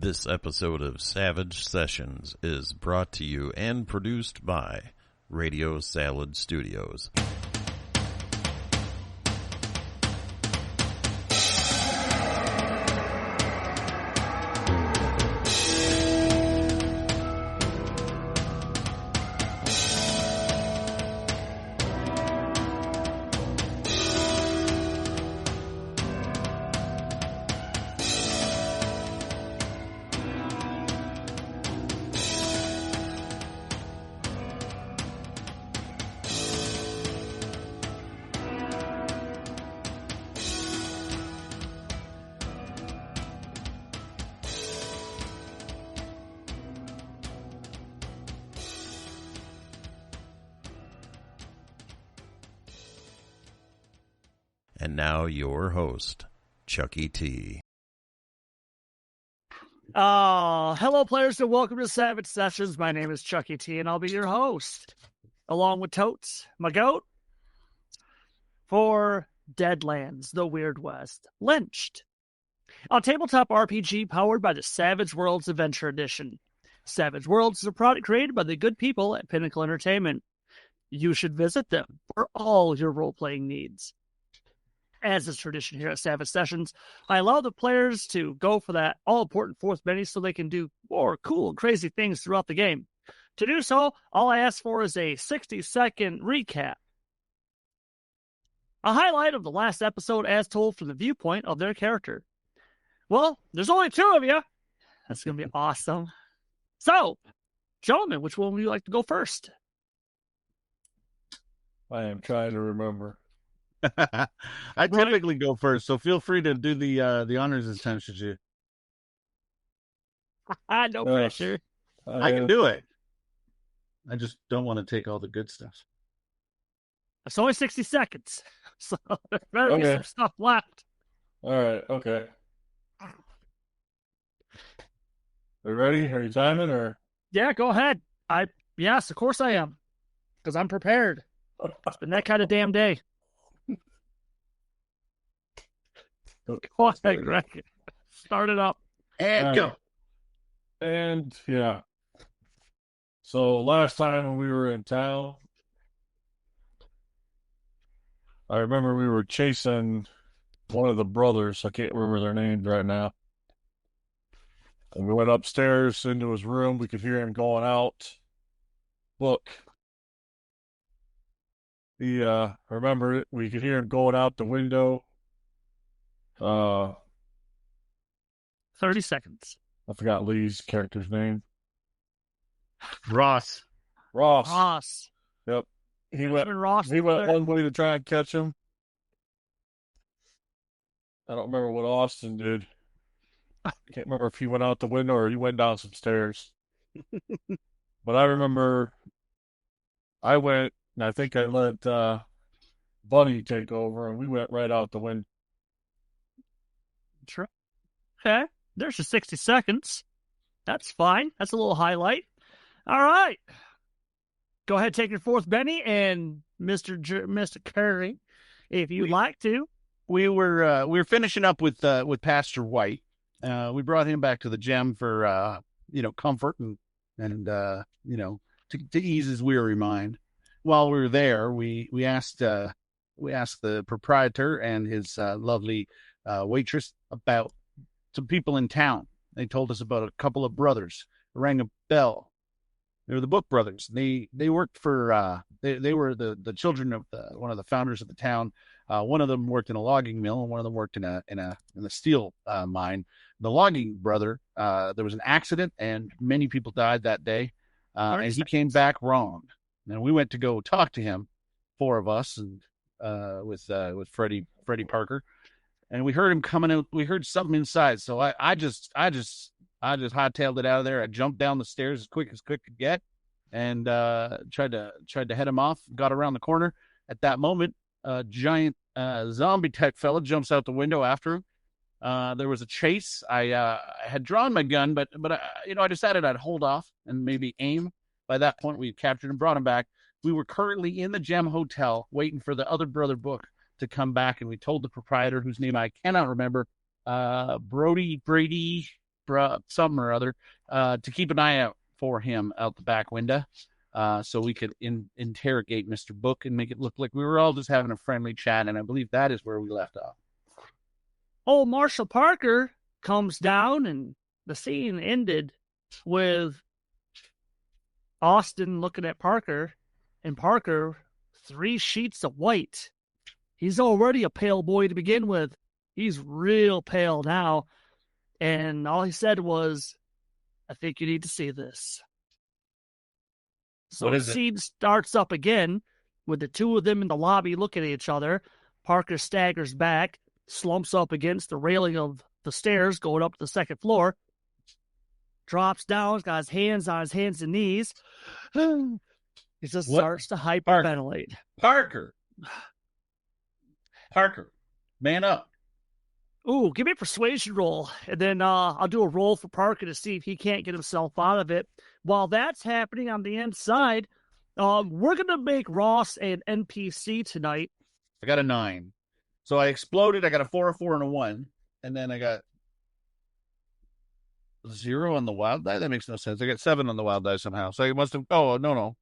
This episode of Savage Sessions is brought to you and produced by Radio Salad Studios. And now your host, Chucky T. Hello players and welcome to Savage Sessions. My name is Chucky T and I'll be your host, along with Totes, my goat, for Deadlands, the Weird West, Lynched, a tabletop RPG powered by the Savage Worlds Adventure Edition. Savage Worlds is a product created by the good people at Pinnacle Entertainment. You should visit them for all your role-playing needs. As is tradition here at Savage Sessions, I allow the players to go for that all-important fourth Benny so they can do more cool and crazy things throughout the game. To do so, all I ask for is a 60-second recap. A highlight of the last episode as told from the viewpoint of their character. Well, there's only two of you. That's going to be awesome. So, gentlemen, which one would you like to go first? I am trying to remember. I typically go first, so feel free to do the honors as time should you. No pressure. I can do it. I just don't want to take all the good stuff. It's only 60 seconds, so there better be some stuff left. All right, okay. Are you ready? Are you timing or? Yeah, go ahead. Yes, of course I am, because I'm prepared. It's been that kind of damn day. Go ahead, Greg. Start it up. And go. And, yeah. So, last time when we were in town, I remember we were chasing one of the brothers. I can't remember their names right now. And we went upstairs into his room. We could hear him going out. Bhook. I remember it. We could hear him going out the window. 30 seconds. I forgot Lee's character's name. Ross. Yep. He went Ross one way to try and catch him. I don't remember what Austin did. I can't remember if he went out the window or he went down some stairs. But I remember I went, and I think I let Bunny take over, and we went right out the window. True. Okay, there's your 60 seconds. That's fine. That's a little highlight. All right. Go ahead, take your fourth Benny and Mr. Curry, if you'd like to. We were finishing up with Pastor White. We brought him back to the gem for comfort and to ease his weary mind. While we were there, we asked the proprietor and his lovely waitress about some people in town. They told us about a couple of brothers. Rang a bell. They were the Bhook brothers. They worked for they were the children of one of the founders of the town. One of them worked in a logging mill, and one of them worked in a steel mine. The logging brother, there was an accident, and many people died that day. And he came back wrong. And we went to go talk to him, four of us, and with Freddie Parker. And we heard him coming out. We heard something inside. So I just hightailed it out of there. I jumped down the stairs as quick could get, and tried to head him off. Got around the corner. At that moment, a giant zombie tech fella jumps out the window after him. There was a chase. I had drawn my gun, but I decided I'd hold off and maybe aim. By that point, we captured him, brought him back. We were currently in the Gem Hotel waiting for the other brother Bhook to come back, and we told the proprietor, whose name I cannot remember, Brady something or other, to keep an eye out for him out the back window, so we could interrogate Mr. Bhook and make it look like we were all just having a friendly chat. And I believe that is where we left off. Old Marshall Parker comes down, and the scene ended with Austin looking at Parker, and Parker, 3 sheets of white. He's already a pale boy to begin with. He's real pale now. And all he said was, I think you need to see this. So the scene starts up again with the two of them in the lobby looking at each other. Parker staggers back, slumps up against the railing of the stairs going up to the second floor, drops down, got his hands on his hands and knees. He just starts to hyperventilate. Parker, man up. Ooh, give me a persuasion roll, and then I'll do a roll for Parker to see if he can't get himself out of it. While that's happening on the inside, we're going to make Ross an NPC tonight. I got a 9. So I exploded. I got a 4, a 4, and a 1. And then I got 0 on the wild die. That makes no sense. I got 7 on the wild die somehow. So I must have... Oh, no.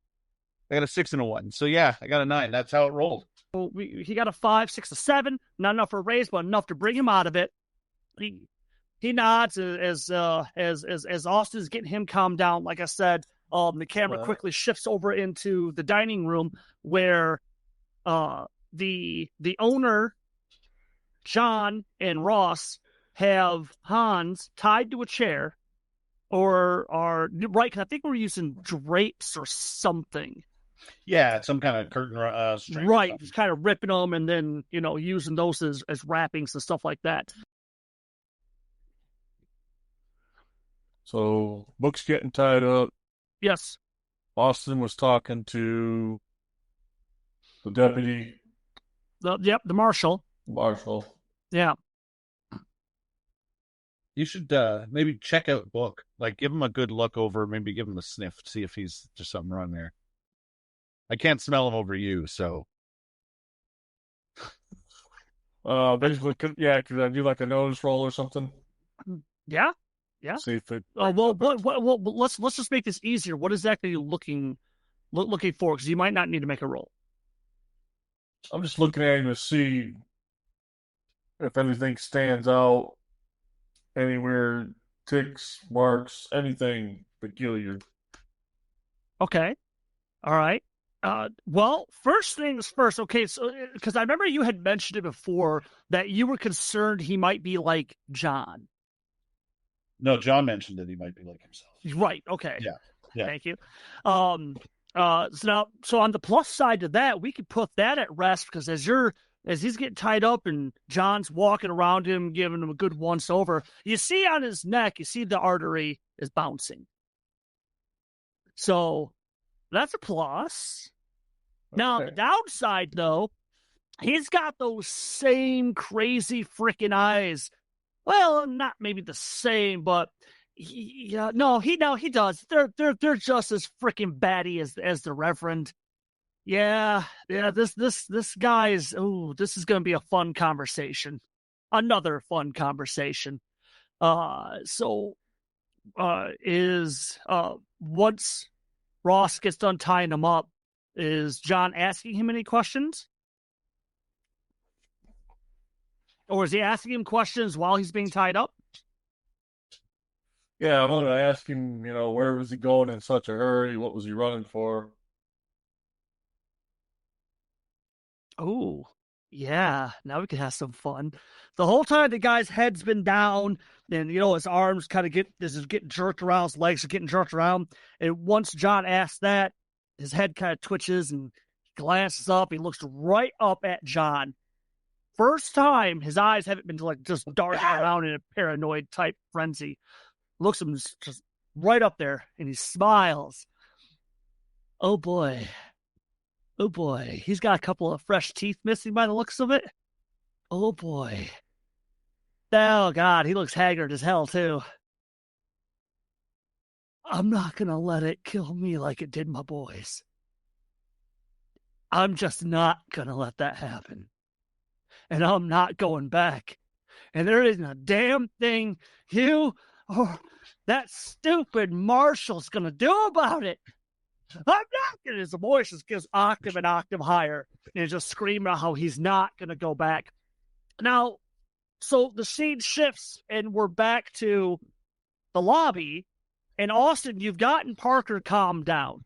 I got a 6 and a 1. So yeah, I got a 9. That's how it rolled. So he got a 5, 6, a 7. Not enough for a raise, but enough to bring him out of it. He nods as Austin's getting him calmed down. Like I said, the camera quickly shifts over into the dining room where the owner, John, and Ross have Hans tied to a chair, or are right. Cause I think we're using drapes or something. Yeah, some kind of curtain string. Right, just kind of ripping them and then, using those as wrappings and stuff like that. So, Book's getting tied up. Yes. Austin was talking to the deputy. The marshal. Marshal. Yeah. You should maybe check out Book. Like, give him a good look over, maybe give him a sniff, see if there's something wrong there. I can't smell him over you, so. Basically, yeah, could I do like a nose roll or something? Yeah. See if it. Well, let's just make this easier. What exactly are you looking for? Because you might not need to make a roll. I'm just looking at him to see if anything stands out, anywhere, ticks, marks, anything peculiar. Okay. All right. Well, first things first. Okay, so because I remember you had mentioned it before that you were concerned he might be like John. No, John mentioned that he might be like himself. Right. Okay. Yeah. Thank you. So on the plus side to that, we could put that at rest because as he's getting tied up and John's walking around him, giving him a good once over, you see on his neck, you see the artery is bouncing. So that's a plus. Okay. Now, the downside, though, he's got those same crazy freaking eyes. Well, not maybe the same, but he does. They're just as freaking batty as the Reverend. Yeah. This guy is. Oh, this is going to be a fun conversation. Another fun conversation. Once Ross gets done tying him up, is John asking him any questions? Or is he asking him questions while he's being tied up? Yeah, I'm going to ask him, where was he going in such a hurry? What was he running for? Oh, yeah. Now we can have some fun. The whole time the guy's head's been down and, his arms kind of getting jerked around, his legs are getting jerked around. And once John asks that, his head kind of twitches and glances up. He looks right up at John. First time his eyes haven't been like just darting around in a paranoid type frenzy. Looks at him just right up there and he smiles. Oh boy. He's got a couple of fresh teeth missing by the looks of it. Oh boy. Oh God, he looks haggard as hell too. I'm not going to let it kill me like it did my boys. I'm just not going to let that happen. And I'm not going back. And there isn't a damn thing you that stupid Marshall's gonna do about it? I'm not gonna. His voice just gets octave and octave higher, and he's just screaming out how he's not gonna go back. Now, so the scene shifts, and we're back to the lobby. And Austin, you've gotten Parker calmed down,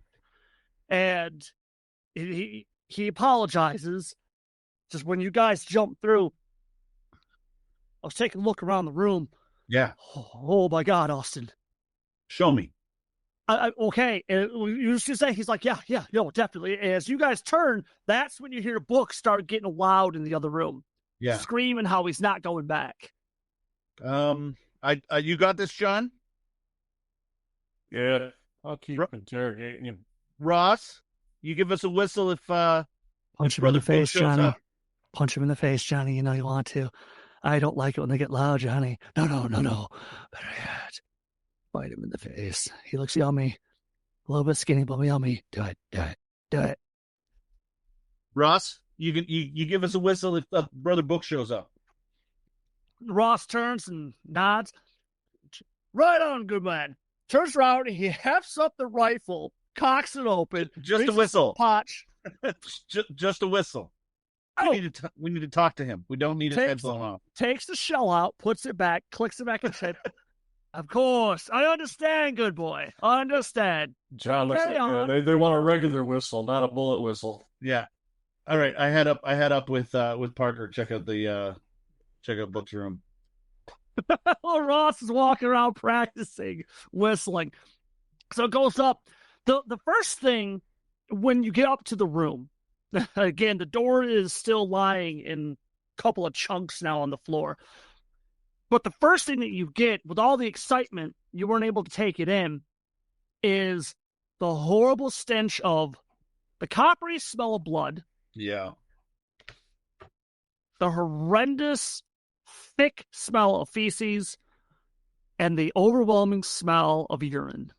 and he apologizes. Just when you guys jumped through, I was taking a look around the room. Yeah. Oh my God, Austin. Show me. Okay. And you should say, he's like, yeah, no, definitely. As you guys turn, that's when you hear Book start getting loud in the other room. Yeah. Screaming how he's not going back. You got this, John? Yeah, I'll keep interrogating him. Ross, you give us a whistle if Punch him in the face, Johnny. Punch him in the face, Johnny. You know you want to. I don't like it when they get loud, Johnny. No. Better yet, bite him in the face. He looks yummy. A little bit skinny, but yummy. Do it. Ross, you give us a whistle if Brother Book shows up. Ross turns and nods. Right on, good man. Turns around, he hefts up the rifle, cocks it open. Just a whistle. Potch. just a whistle. We need to talk to him. We don't need his head blown off. Takes the shell out, puts it back, clicks it back in shape. Of course. I understand, good boy. I understand. John looks like they want a regular whistle, not a bullet whistle. Yeah. All right. I head up with Parker. Check out Book's room. Well, Ross is walking around practicing whistling. So it goes up. The first thing when you get up to the room, again, the door is still lying in a couple of chunks now on the floor. But the first thing that you get, with all the excitement, you weren't able to take it in, is the horrible stench of the coppery smell of blood. Yeah. The horrendous, thick smell of feces, and the overwhelming smell of urine.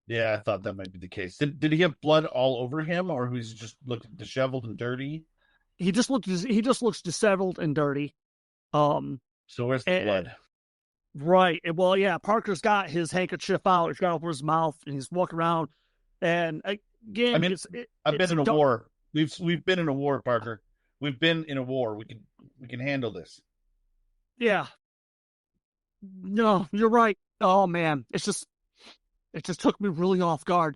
Yeah, I thought that might be the case. Did he have blood all over him, or was he just looked disheveled and dirty? He just looks disheveled and dirty. So where's the blood? Right. Well, yeah, Parker's got his handkerchief out. He's got it over his mouth, and he's walking around. And again, I mean, I've been in a war. We've been in a war, Parker. We've been in a war. We can handle this. Yeah. No, you're right. Oh man, it just took me really off guard.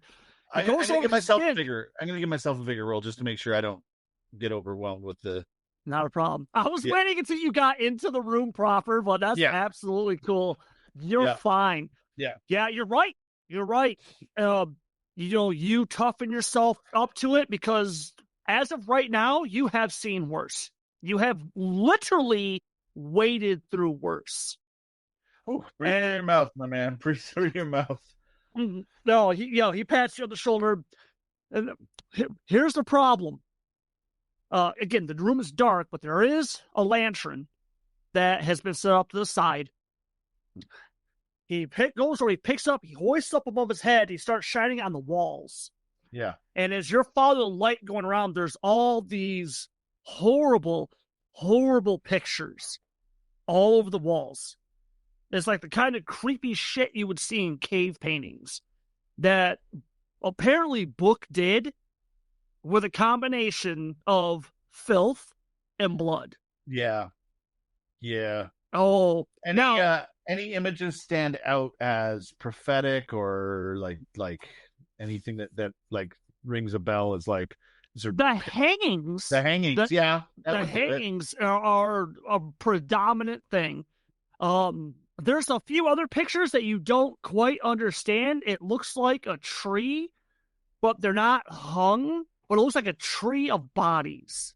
I'm gonna give myself a bigger roll just to make sure I don't get overwhelmed with the. Not a problem. I was waiting until you got into the room proper, but that's absolutely cool. You're fine. Yeah. Yeah, you're right. You're right. You toughen yourself up to it because as of right now, you have seen worse. You have literally waded through worse. Oh, breathe through your mouth, my man. Breathe through your mouth. No, he pats you on the shoulder. And here's the problem. Again, the room is dark, but there is a lantern that has been set up to the side. He hoists up above his head. He starts shining on the walls. Yeah. And as you're following the light going around, there's all these horrible, horrible pictures all over the walls. It's like the kind of creepy shit you would see in cave paintings that apparently Book did with a combination of filth and blood. Yeah. Yeah. Oh, any images stand out as prophetic or like anything that like rings a bell as like the hangings? The hangings, the hangings are a predominant thing. There's a few other pictures that you don't quite understand. It looks like a tree, but they're not hung. But it looks like a tree of bodies.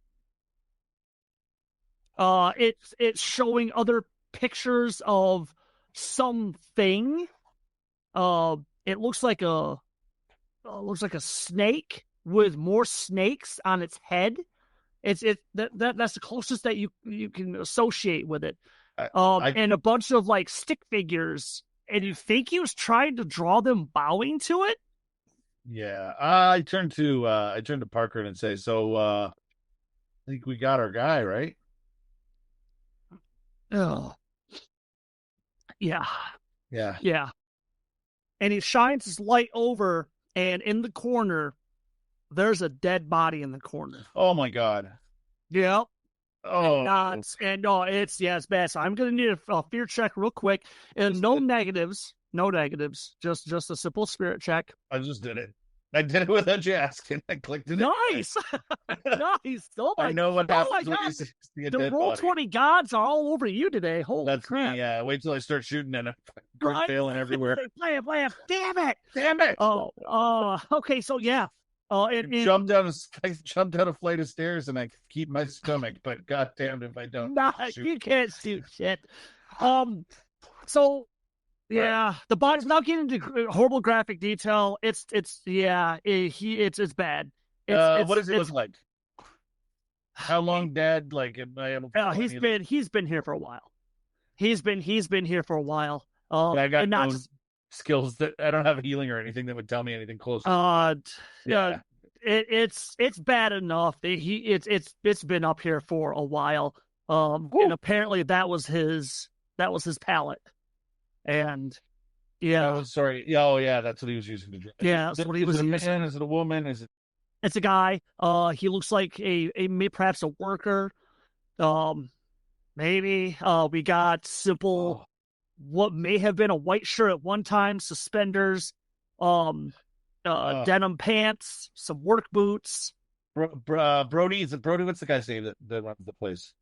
It's showing other pictures of something. It looks like a snake with more snakes on its head. That's the closest that you can associate with it. And a bunch of like stick figures, and you think he was trying to draw them bowing to it. Yeah, I turn to Parker and say, "So, I think we got our guy, right?" Oh, Yeah. Yeah. Yeah. And he shines his light over, and in the corner, there's a dead body in the corner. Oh my God. Yep. Oh. It's bad. So I'm gonna need a fear check real quick, and no negatives, just a simple spirit check. I just did it. I did it without you asking. I clicked it. Nice, nice. Oh my! I know what happens when God. you see a The dead roll body. 20 gods are all over you today. Holy That's crap! me. Yeah. Wait till I start shooting and I'm Right? failing everywhere. Play it. Damn it! Damn it! Okay. So yeah. I jumped down a flight of stairs and I keep my stomach, but goddamn if I don't. Shoot. You can't shoot shit. So yeah, the body's not getting into horrible graphic detail. It's bad. What does it look like? How long dead? Like, am I able to he's been here for a while. He's been here for a while. I got no skills that I don't have healing or anything that would tell me anything close. Yeah. It's bad enough. It's been up here for a while. And apparently that was his palate. And yeah. Oh, sorry. Yeah, oh yeah, that's what he was using to drink. Yeah, that's what he was using. Is it a man? Is it a woman? Is it? It's a guy. He looks like perhaps a worker. Maybe. We got simple. What may have been a white shirt at one time, suspenders, denim pants, some work boots. Brody, is it Brody? What's the guy's name that runs the place?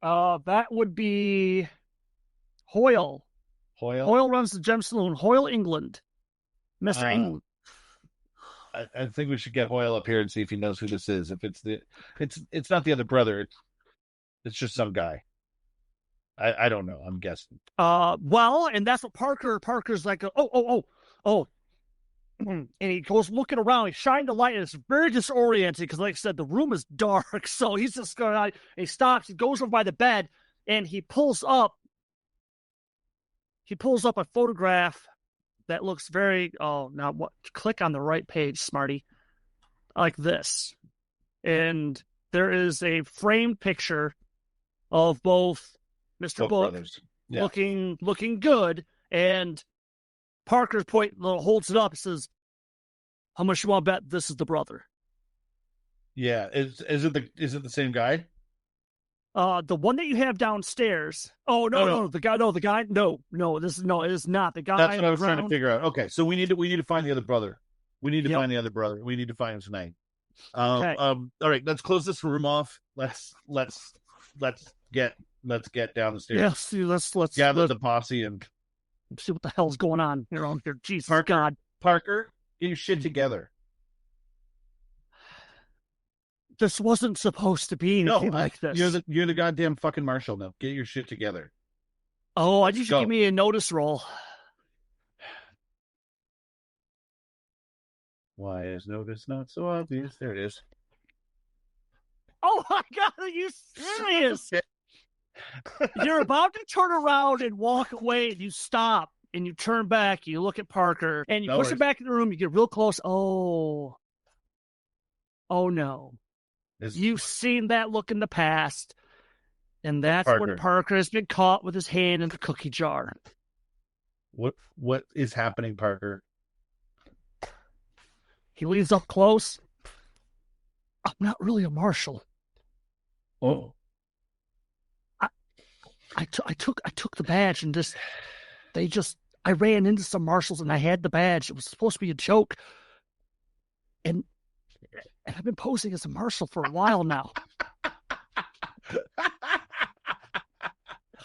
That would be Hoyle. Hoyle runs the Gem Saloon. Hoyle, England. Mr. England. I think we should get Hoyle up here and see if he knows who this is. If it's not the other brother. It's just some guy. I don't know. I'm guessing. Well, and that's what Parker's like. And he goes looking around. He shined the light, and it's very disoriented because, like I said, the room is dark. So he's just going out. He stops. He goes over by the bed, and he pulls up a photograph that looks very. Oh, now what? Click on the right page, Smarty. Like this, and there is a framed picture of both Mr. Bhook looking good, and Parker's holds it up and says, "How much you want to bet this is the brother?" Yeah, is it the same guy? The one that you have downstairs. Oh no, the guy. No, it is not the guy. That's what I was trying to figure out. Okay, so we need to find the other brother. We need to find the other brother. We need to find him tonight. Okay. All right, let's close this room off. Let's get down the stairs. Yeah, let's gather the posse and see what the hell's going on around here. Jesus God. Parker, get your shit together. This wasn't supposed to be anything like this. You're the goddamn fucking marshal now. Get your shit together. Oh, I need you to give me a notice roll. Why is notice not so obvious? There it is. Oh my God, are you serious? You're about to turn around and walk away, and you stop, and you turn back, you look at Parker, and you push him back in the room, you get real close. Oh no. You've seen that look in the past, and that's when Parker has been caught with his hand in the cookie jar. What is happening, Parker? He leans up close. I'm not really a marshal. Oh. I took the badge and I ran into some marshals and I had the badge. It was supposed to be a joke. And I've been posing as a marshal for a while now.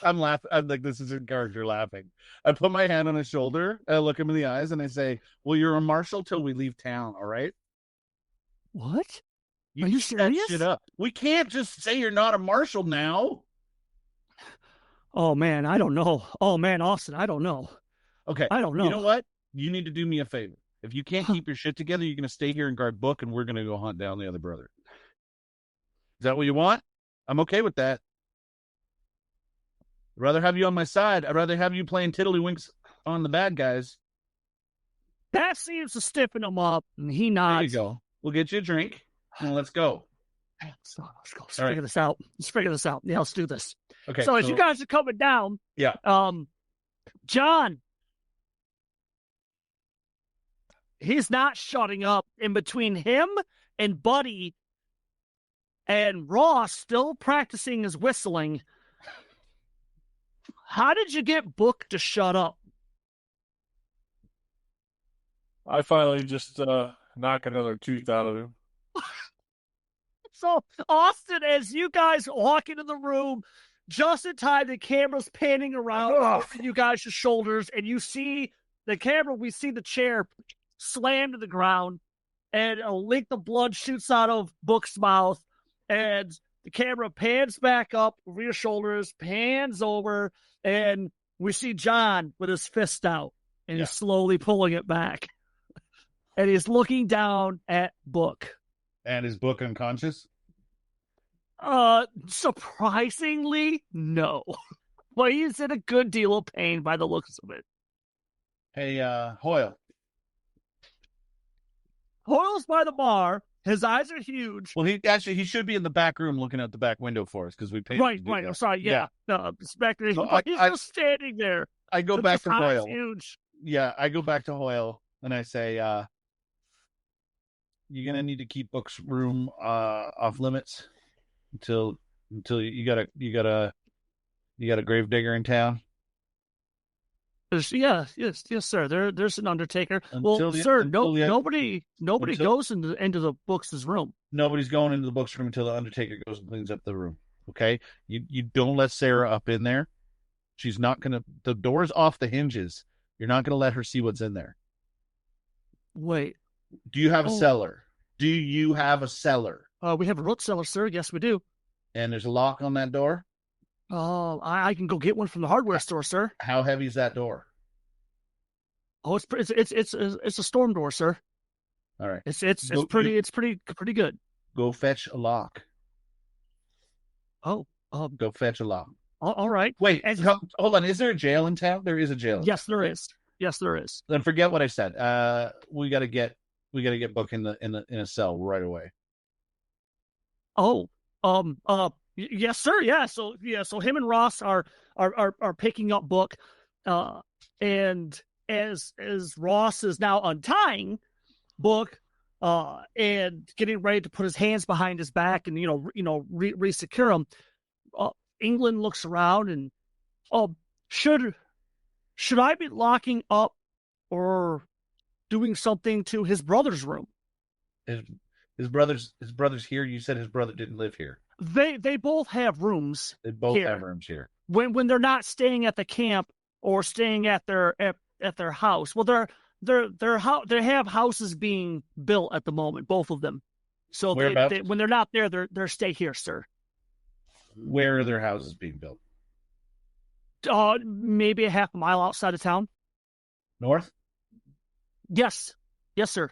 I'm laughing. I'm like, this is in character laughing. I put my hand on his shoulder, I look him in the eyes, and I say, well, you're a marshal till we leave town, all right? What? Are you serious? Shit up. We can't just say you're not a marshal now. Oh, man, I don't know. Oh, man, Austin, I don't know. Okay. I don't know. You know what? You need to do me a favor. If you can't keep your shit together, you're going to stay here and guard Bhook, and we're going to go hunt down the other brother. Is that what you want? I'm okay with that. I'd rather have you on my side. I'd rather have you playing tiddlywinks on the bad guys. That seems to stiffen him up, and he nods. There you go. We'll get you a drink, and let's go. Let's go. Let's figure this out. Yeah, let's do this. Okay. So as you guys are coming down, yeah. John. He's not shutting up. In between him and Buddy and Ross still practicing his whistling. How did you get Bhook to shut up? I finally just knock another tooth out of him. So, Austin, as you guys walk into the room, just in time, the camera's panning around over you guys' shoulders, and you see the camera, we see the chair slam to the ground, and a length of blood shoots out of Book's mouth, and the camera pans back up over your shoulders, pans over, and we see John with his fist out, and he's slowly pulling it back. And he's looking down at Bhook. And is Bhook unconscious? Surprisingly, no. But he's in a good deal of pain by the looks of it. Hey, Hoyle. Hoyle's by the bar. His eyes are huge. Well, he should be in the back room looking out the back window for us because we paid. Right. I'm sorry. Yeah. No, back there. So he's just standing there. I go back to Hoyle. Huge. Yeah, I go back to Hoyle and I say, you're gonna need to keep Book's room off limits until you got a gravedigger in town. Yes, sir. There's an undertaker. Nobody goes into the Book's room. Nobody's going into the Book's room until the undertaker goes and cleans up the room. Okay, you don't let Sarah up in there. She's not gonna. The door's off the hinges. You're not gonna let her see what's in there. Wait. Do you have a cellar? Do you have a cellar? We have a root cellar, sir. Yes, we do. And there's a lock on that door? I can go get one from the hardware store, sir. How heavy is that door? Oh, it's a storm door, sir. All right. It's pretty good. Go fetch a lock. Oh, go fetch a lock. All right. Wait, hold on. Is there a jail in town? There is a jail. Yes, there is. Then forget what I said. We got to get Book in a cell right away. Oh, yes, sir. Yeah. So him and Ross are picking up Book, and as Ross is now untying Book, and getting ready to put his hands behind his back and re-secure him, England looks around and should I be locking up or doing something to his brother's room? His brother's here. You said his brother didn't live here. They both have rooms. They both have rooms here. When they're not staying at the camp or staying at their house. Well, they have houses being built at the moment, both of them. So when they're not there, they're stay here, sir. Where are their houses being built? Maybe a half a mile outside of town. North? Yes, sir.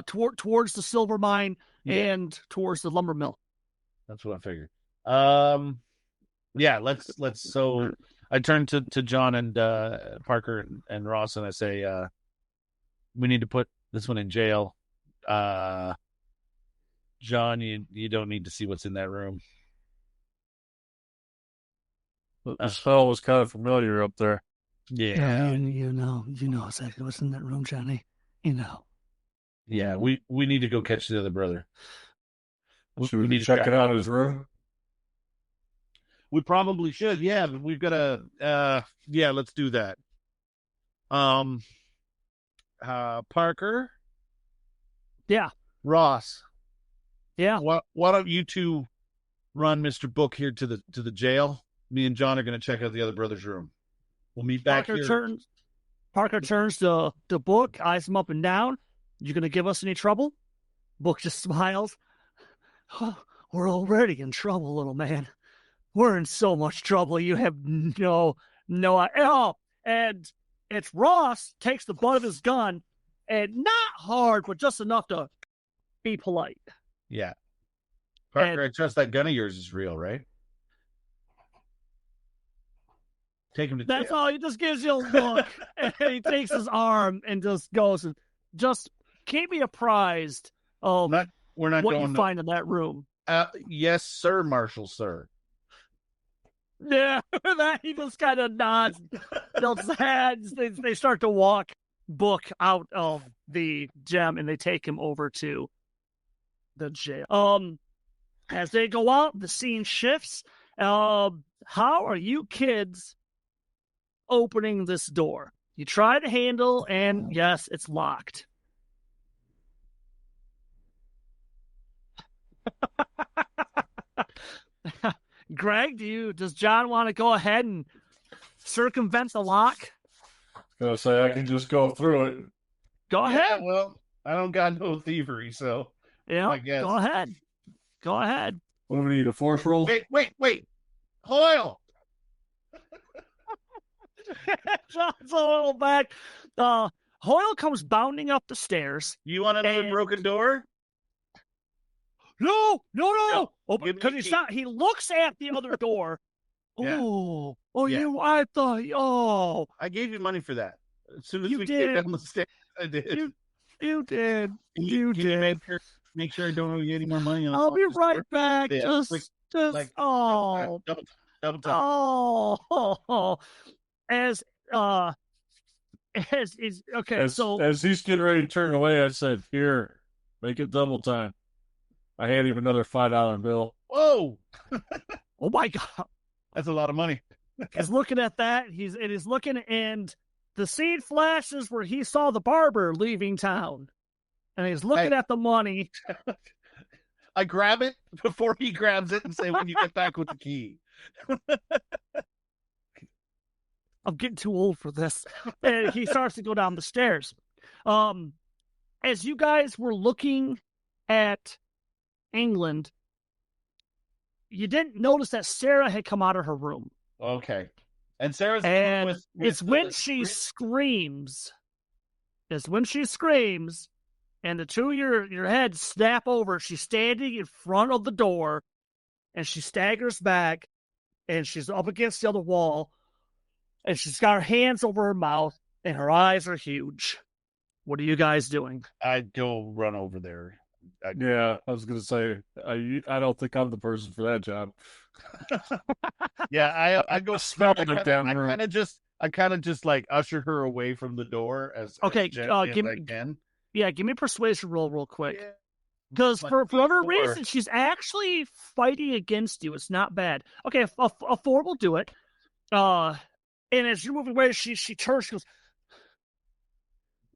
Towards the silver mine and towards the lumber mill. That's what I figured. Yeah, let's. So I turn to John and Parker and Ross, and I say, we need to put this one in jail. John, you don't need to see what's in that room. The smell was kind of familiar up there. Yeah, you know exactly what's in that room, Johnny. You know. Yeah, we need to go catch the other brother. Should we check it out in his room? We probably should. Yeah, but we've got to. Let's do that. Parker. Yeah. Ross. Yeah. Why don't you two run Mr. Bhook here to the jail? Me and John are going to check out the other brother's room. We'll meet back here. Parker turns to Bhook, eyes him up and down. You going to give us any trouble? Bhook just smiles. Oh, we're already in trouble, little man. We're in so much trouble. You have no idea. And it's Ross takes the butt of his gun, and not hard, but just enough to be polite. Yeah. Parker, I trust that gun of yours is real, right? Take him to jail. That's all. He just gives you a look, and he takes his arm and just goes and just keep me apprised of what you find in that room. Yes, sir, Marshal, sir. Yeah, that he just kind of nods, tilts his head. They start to walk Book out of the gem, and they take him over to the jail. As they go out, the scene shifts. How are you kids opening this door? You try to handle, and yes, it's locked. Greg, does John want to go ahead and circumvent the lock? Gonna say I can just go through it. Go ahead. Well, I don't got no thievery, so I guess. Go ahead. Go ahead. What do we need, a force roll? Wait. Hoyle! John's a little back. Hoyle comes bounding up the stairs. You want another broken door? No. Give me Because the he's key. not. He looks at the other door. Yeah. Yeah. I thought. I gave you money for that. As soon as You we did. came down the stairs, I did. You did. Can You can did. make sure I don't owe you any more money. I'll be right back. Yeah, Just. like- Oh. Double time. Oh. As is okay. As he's getting ready to turn away, I said, "Here, make it double time." I hand him another $5 bill. Whoa! Oh my God. That's a lot of money. He's looking at that. He's looking, and the scene flashes where he saw the barber leaving town, and he's looking at the money. I grab it before he grabs it and say, "When you get back with the key." I'm getting too old for this. And he starts to go down the stairs. As you guys were looking at England, you didn't notice that Sarah had come out of her room. Okay. And Sarah's And with it's when she screams. It's when she screams, and the two of your heads snap over. She's standing in front of the door, and she staggers back, and she's up against the other wall, and she's got her hands over her mouth, and her eyes are huge. What are you guys doing? I'd go run over there. Yeah, I was gonna say I don't think I'm the person for that job. Yeah, I go Smelling it down the room. I kind of just like usher her away from the door as Okay, gently give as I me- can. Yeah, give me a persuasion roll real quick. Yeah. Because But for whatever D4. reason, she's actually fighting against you. It's not bad. Okay, a 4 will do it. And as you're moving away, she turns, she goes,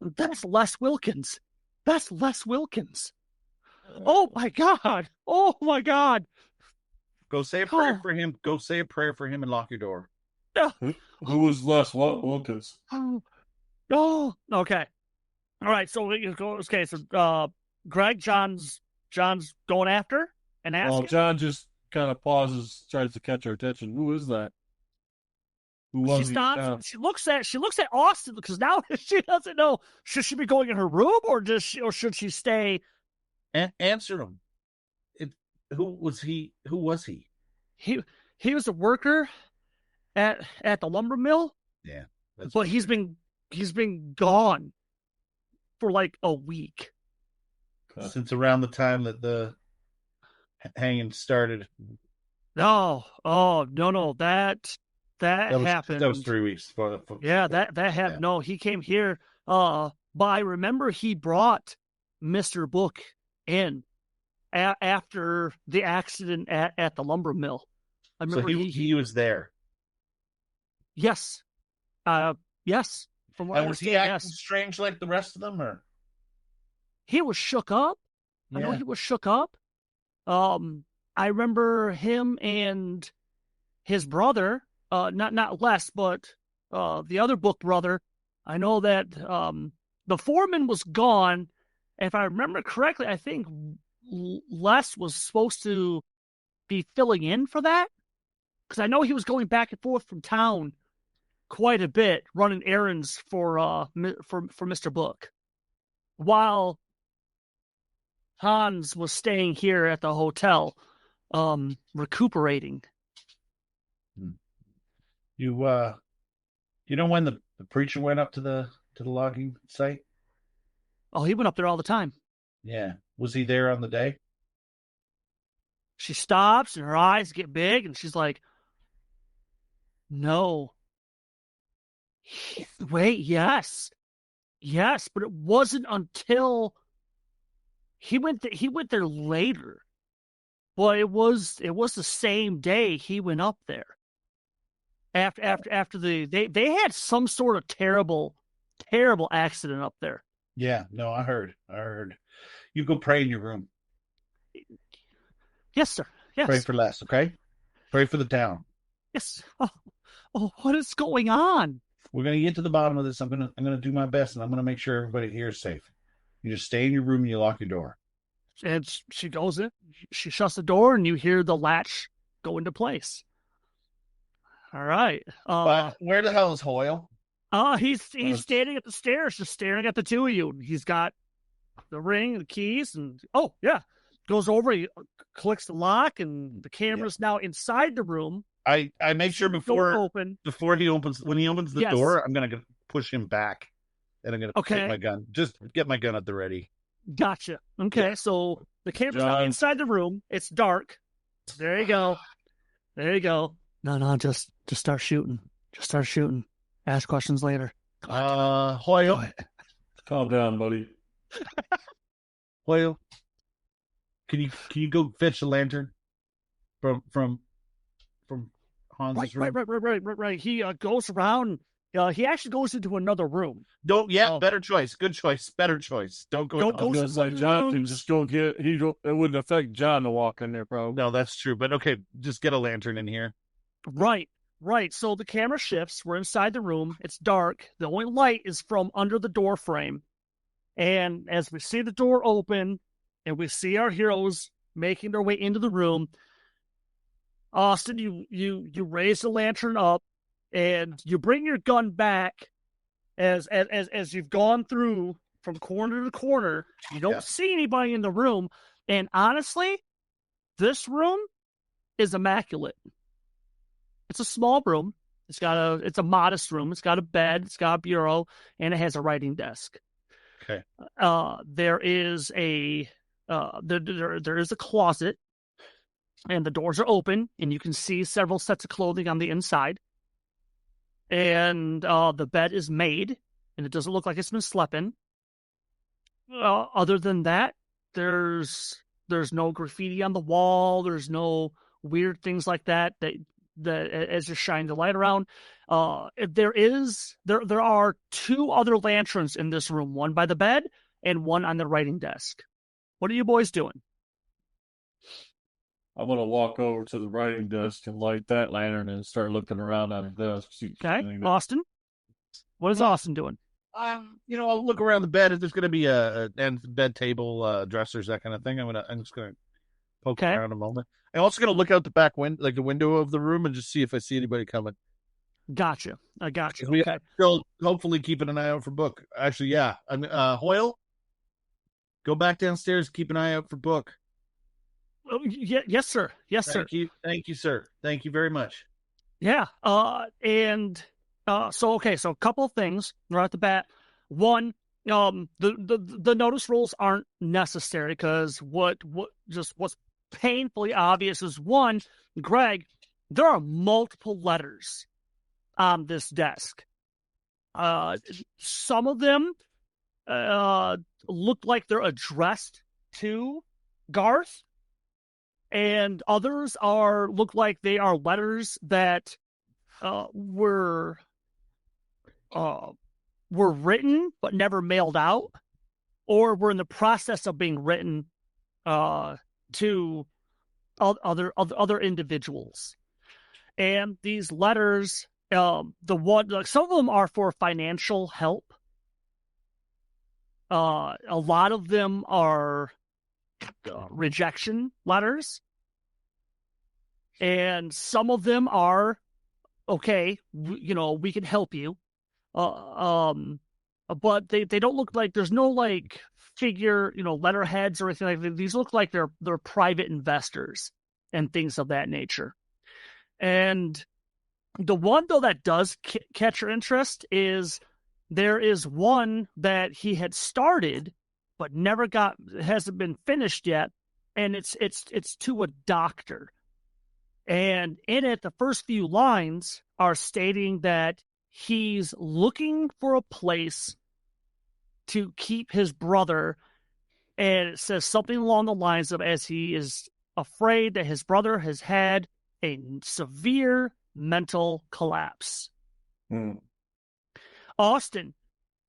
"That's Les Wilkins. That's Les Wilkins. Oh my God. Oh my God." Go say a prayer Oh. for him. Go say a prayer for him and lock your door. Who was Les Wilkins? Oh, okay. All right, so we go. Okay, so Greg, John's going after and asking. Well, John just kind of pauses, tries to catch our attention. Who is that? Who was She he? stops. She looks at Austin because now she doesn't know. Should she be going in her room or should she stay? Answer him. Who was he? Who was he? He was a worker at the lumber mill, Yeah, but he's been gone for like a week. since around the time that the hanging started. No, that happened. That was 3 weeks. Yeah, that happened. Yeah. No, he came here. But I remember he brought Mr. Book in after the accident at the lumber mill. I So remember he was there. yes, yes. From what I And was he understand, acting yes, strange like the rest of them, or? he was shook up. I know Yeah. he was shook up. I remember him and his brother, not Les, but the other Book brother. I know that the foreman was gone. If I remember correctly, I think Les was supposed to be filling in for that, because I know he was going back and forth from town quite a bit, running errands for Mr. Book, while Hans was staying here at the hotel, recuperating. You know when the preacher went up to the logging site? Oh, he went up there all the time. Yeah. Was he there on the day? She stops and her eyes get big and she's like, No. Wait, yes. Yes, but it wasn't until he went there later. But it was the same day he went up there. After they had some sort of terrible accident up there. Yeah, no, I heard. You go pray in your room. Yes, sir. Yes. Pray for less, okay? Pray for the town. Yes. Oh, what is going on? We're gonna get to the bottom of this. I'm gonna do my best, and I'm gonna make sure everybody here is safe. You just stay in your room and you lock your door. And she goes in. She shuts the door, and you hear the latch go into place. All right. But where the hell is Hoyle? He's standing at the stairs, just staring at the two of you. He's got the ring, the keys, and goes over. He clicks the lock, and the camera's now inside the room. I make sure when he opens the door, I'm gonna push him back, and I'm gonna take my gun. Just get my gun at the ready. Gotcha. Okay, so the camera's now inside the room. It's dark. There you go. No, just start shooting. Just start shooting. Ask questions later. Hoyle, calm down, buddy. Hoyle, can you go fetch the lantern from Hans's room? Right. He goes around. He actually goes into another room. Better choice. Good choice. Better choice. Don't go. I was gonna say John can just go get. It wouldn't affect John to walk in there, probably. No, that's true. But okay, just get a lantern in here. Right. So the camera shifts. We're inside the room. It's dark. The only light is from under the door frame. And as we see the door open, and we see our heroes making their way into the room, Austin, you raise the lantern up, and you bring your gun back. As you've gone through from corner to corner, you don't see anybody in the room. And honestly, this room is immaculate. It's a small room. It's a modest room. It's got a bed. It's got a bureau, and it has a writing desk. Okay. There is a closet, and the doors are open, and you can see several sets of clothing on the inside. And the bed is made, and it doesn't look like it's been slept in. Other than that, there's no graffiti on the wall. There's no weird things like that as you shine the light around. There are two other lanterns in this room, one by the bed and one on the writing desk. What are you boys doing? I'm going to walk over to the writing desk and light that lantern and start looking around on the desk. Okay, Austin? What is Austin doing? I'll look around the bed. If there's going to be a bed table, dressers, that kind of thing, I'm just going to poke around a moment. I'm also going to look out the back window, like the window of the room, and just see if I see anybody coming. Gotcha. I got you. We still hopefully keeping an eye out for Bhook. Actually, yeah. Hoyle, go back downstairs, keep an eye out for Bhook. Oh, yes, sir. Thank you, sir. Thank you very much. Yeah. So a couple of things right at the bat. One, the notice rules aren't necessary because what's painfully obvious is, one, Greg, there are multiple letters on this desk. Some of them look like they're addressed to Garth, and others look like they are letters that were written but never mailed out, or were in the process of being written to other individuals. And these letters, some of them are for financial help. A lot of them are rejection letters, and some of them are, okay, we can help you. But they don't look like, there's no like figure, letterheads or anything like that. These look like they're private investors and things of that nature. And the one though that does catch your interest is there is one that he had started but hasn't been finished yet, and it's to a doctor. And in it, the first few lines are stating that he's looking for a place to keep his brother. And it says something along the lines of, as he is afraid that his brother has had a severe mental collapse. Austin,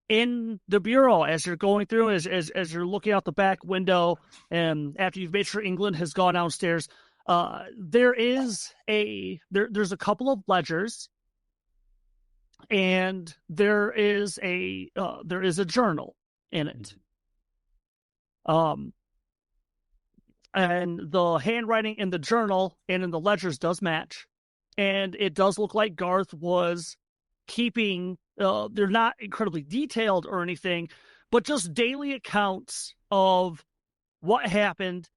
in the bureau, as you're going through, as you're looking out the back window, and after you've made sure England has gone downstairs, there's a couple of ledgers, and there is a journal in it. And the handwriting in the journal and in the ledgers does match, and it does look like Garth was keeping. They're not incredibly detailed or anything, but just daily accounts of what happened.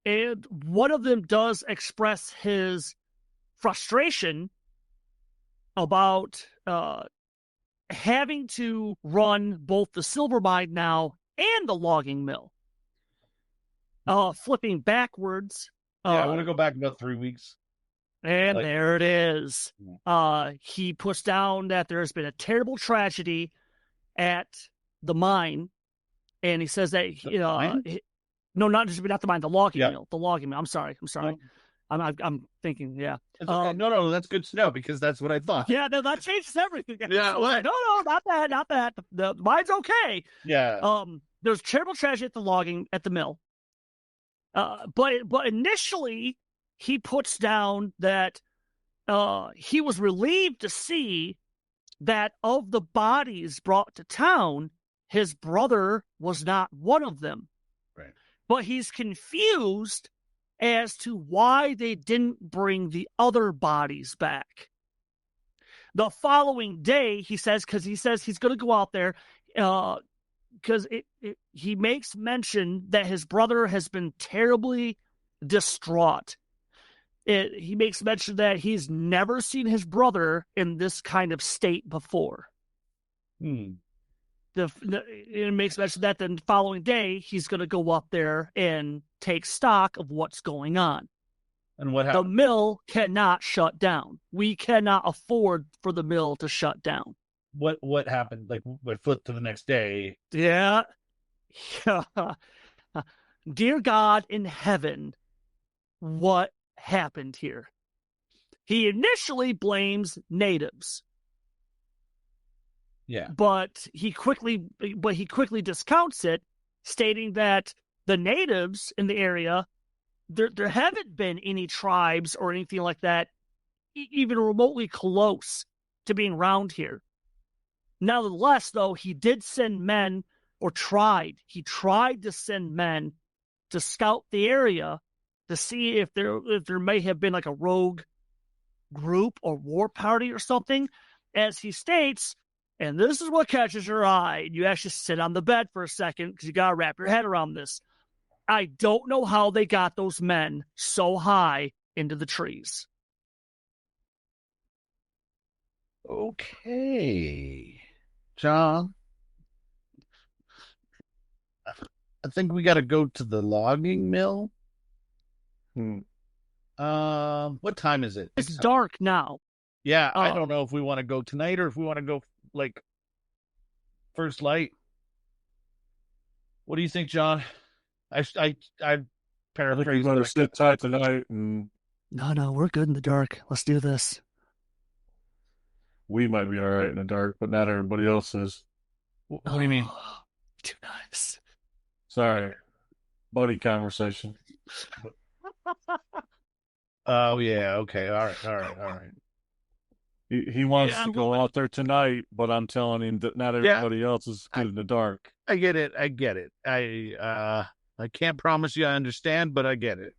And one of them does express his frustration about having to run both the silver mine now and the logging mill. Flipping backwards. I want to go back about 3 weeks. And there it is. He puts down that there has been a terrible tragedy at the mine, and he says that no, not the mine, the logging mill. The logging mill. I'm sorry. I'm thinking, yeah. No, that's good to know, because that's what I thought. Yeah, no, that changes everything. Yeah, what? No, not that. The mine's okay. Yeah. There's terrible tragedy at the mill. But initially, he puts down that he was relieved to see that of the bodies brought to town, his brother was not one of them. Right. But he's confused as to why they didn't bring the other bodies back. The following day, he says he's going to go out there, because he makes mention that his brother has been terribly distraught. He makes mention that he's never seen his brother in this kind of state before. It makes mention that the following day, he's going to go up there and take stock of what's going on. And what happened? The mill cannot shut down. We cannot afford for the mill to shut down. What happened? Like, what flipped to the next day? Yeah. Dear God in heaven, what happened here? He initially blames natives. Yeah. But he quickly discounts it, stating that the natives in the area, there haven't been any tribes or anything like that, even remotely close to being around here. Nevertheless, though, he did send men, or tried to send men to scout the area to see if there may have been like a rogue group or war party or something. As he states, and this is what catches your eye, you actually sit on the bed for a second because you got to wrap your head around this. I don't know how they got those men so high into the trees. Okay. John, I think we got to go to the logging mill. What time is it? It's dark now. Yeah, I don't know if we want to go tonight or if we want to go like first light. What do you think, John? I paraphrase. Better sit tight tonight. And no, we're good in the dark. Let's do this. We might be all right in the dark, but not everybody else is. What do you mean? Too nice. Sorry, buddy conversation. Oh yeah, okay, all right. He wants to go out there tonight, but I'm telling him that not everybody else is good in the dark. I get it. I can't promise you I understand, but I get it.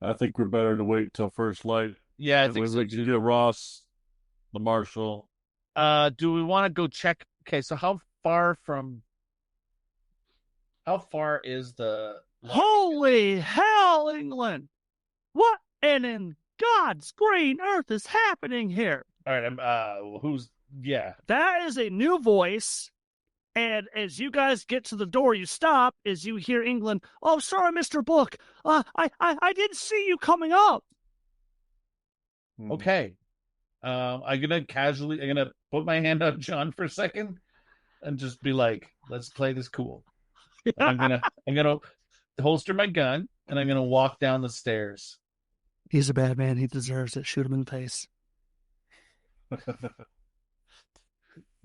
I think we're better to wait till first light. Yeah, I think so. Get Ross, the marshal. Do we want to go check? Okay, so how far is the... Holy hell, England! What in God's green earth is happening here? All right, who's... Yeah. That is a new voice, And as you guys get to the door, you stop as you hear England. Oh, sorry, Mr. Book. I didn't see you coming up. Okay. I'm gonna put my hand on John for a second and just be like, let's play this cool. I'm gonna holster my gun and I'm gonna walk down the stairs. He's a bad man. He deserves it. Shoot him in the face.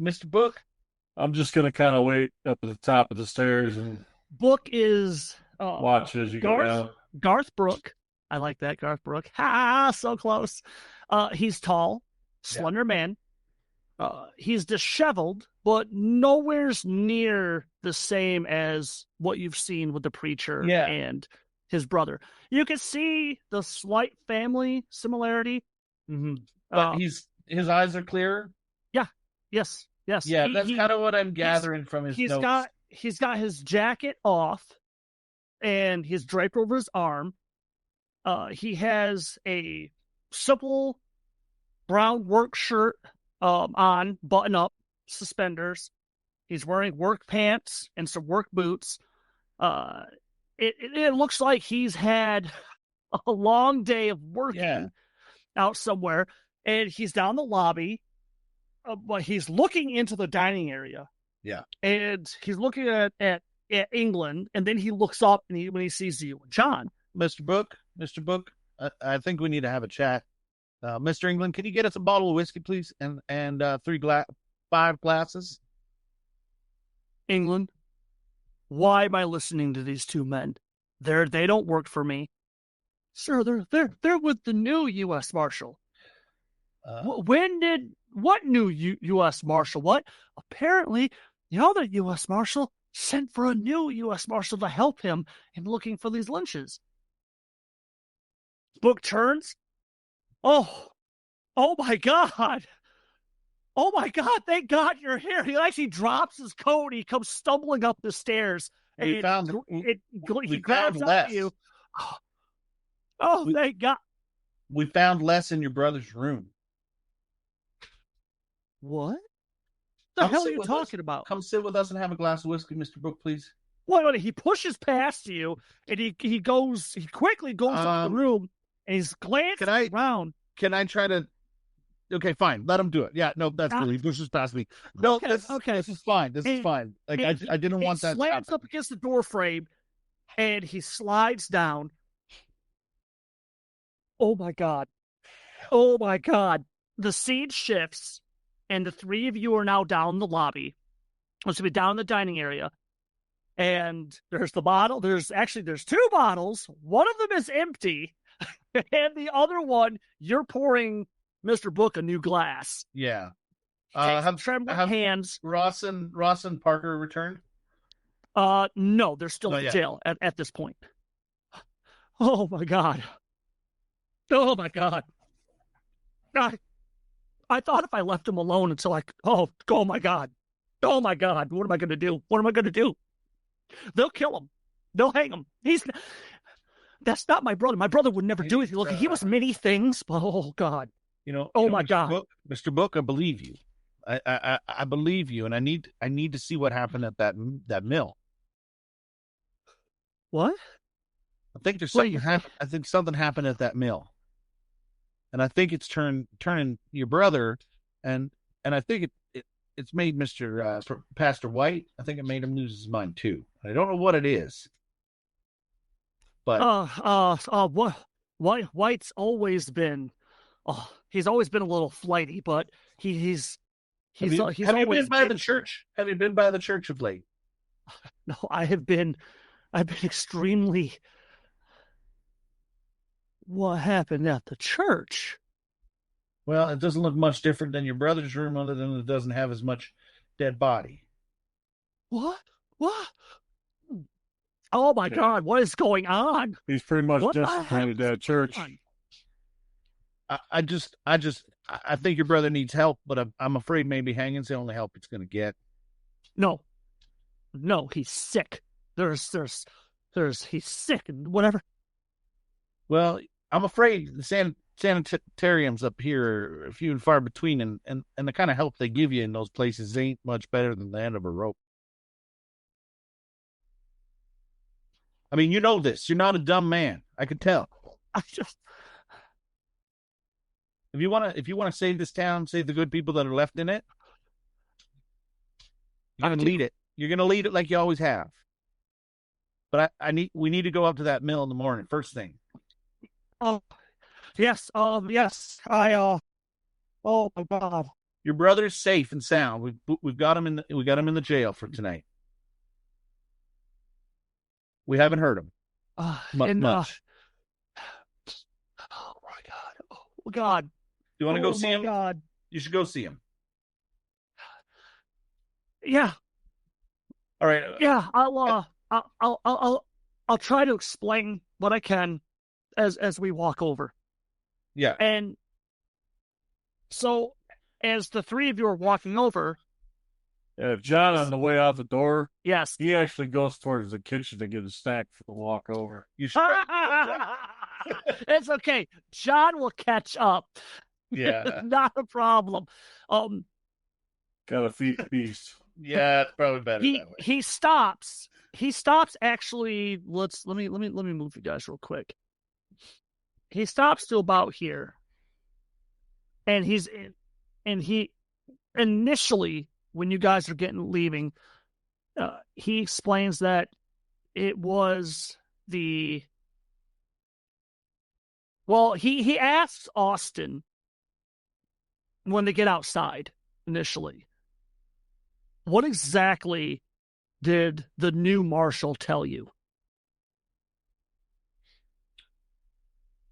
Mr. Book, I'm just gonna kind of wait up at the top of the stairs and Book is watch as you go down. Garth Brooke. I like that, Garth Brooke. Ha! So close. He's tall, slender man. He's disheveled, but nowhere's near the same as what you've seen with the preacher and his brother. You can see the slight family similarity. Mm-hmm. But his eyes are clearer. Yeah. Yes. Yeah, that's kind of what I'm gathering from his notes. He's got his jacket off, and he's draped over his arm. He has a simple brown work shirt on, button up, suspenders. He's wearing work pants and some work boots. It looks like he's had a long day of working out somewhere, and he's down the lobby. But he's looking into the dining area. Yeah, and he's looking at England, and then he looks up and when he sees you and John. Mr. Book, I think we need to have a chat. Mr. England, can you get us a bottle of whiskey, please, and 5 glasses? England, why am I listening to these two men? They don't work for me, sir. They're with the new U.S. Marshal. What new U.S. Marshal? What? Apparently, the other U.S. Marshal sent for a new U.S. Marshal to help him in looking for these lynches. Book turns. Oh my God. Oh my God, thank God you're here. He actually drops his coat. He comes stumbling up the stairs. And he grabs up to you. Thank God. We found less in your brother's room. What? The hell are you talking about? Come sit with us and have a glass of whiskey, Mr. Book, please. Wait, he pushes past you, and he quickly goes up the room, and he's glancing around. Can I try to... Okay, fine. Let him do it. Yeah, no, that's cool. He pushes past me. No, okay. This is fine. This is fine. Like, I didn't want that to happen. He slams up against the door frame, and he slides down. Oh, my God. Oh, my God. The scene shifts, and the three of you are now down the lobby. It's going to be down in the dining area. And there's the bottle. There's 2 bottles. One of them is empty. And the other one, you're pouring Mr. Book a new glass. Yeah. Have hands. Ross and Parker returned? No, they're still in jail at this point. Oh my God. Oh my God. I thought if I left him alone until oh my God. Oh my God. What am I going to do? What am I going to do? They'll kill him. They'll hang him. That's not my brother. My brother would never do anything. Look, he was many things, but oh God. My God. Mr. Book, I believe you. I believe you, and I need to see what happened at that mill. What? I think there's something happened. I think something happened at that mill, and I think it's turning your brother, and I think it's made Pastor White. I think it made him lose his mind too. I don't know what it is, but White's always been. Oh, he's always been a little flighty, but he's have you been by the church? Have you been by the church of late? No, I've been extremely. What happened at the church? Well, it doesn't look much different than your brother's room, other than it doesn't have as much dead body. What? Oh my God! What is going on? He's pretty much desecrated that church. I think your brother needs help, but I'm afraid maybe hanging's the only help he's going to get. No, he's sick. He's sick and whatever. Well, I'm afraid the sanitariums up here are few and far between, and the kind of help they give you in those places ain't much better than the end of a rope. I mean, you know this. You're not a dumb man. I could tell. I just If you want to save this town, save the good people that are left in it, you're going to lead it. You're going to lead it like you always have. But we need to go up to that mill in the morning, first thing. Oh, yes. Yes. Oh my God. Your brother's safe and sound. We've got him in the jail for tonight. We haven't hurt him much. Oh my God. Oh God. You want to go see him? God. You should go see him. Yeah. All right. Yeah. I'll try to explain what I can as we walk over. Yeah. And so, as the three of you are walking over, If John on the way out the door, yes, he actually goes towards the kitchen to get a snack for the walk over. You should. It's okay. John will catch up. Yeah. Not a problem. Got to feed the beast. Yeah, it's probably better that way. He stops. He stops. Actually, let me move you guys real quick. He stops to about here, and he initially, when you guys are leaving, he explains that it was he asks Austin when they get outside initially, what exactly did the new marshal tell you?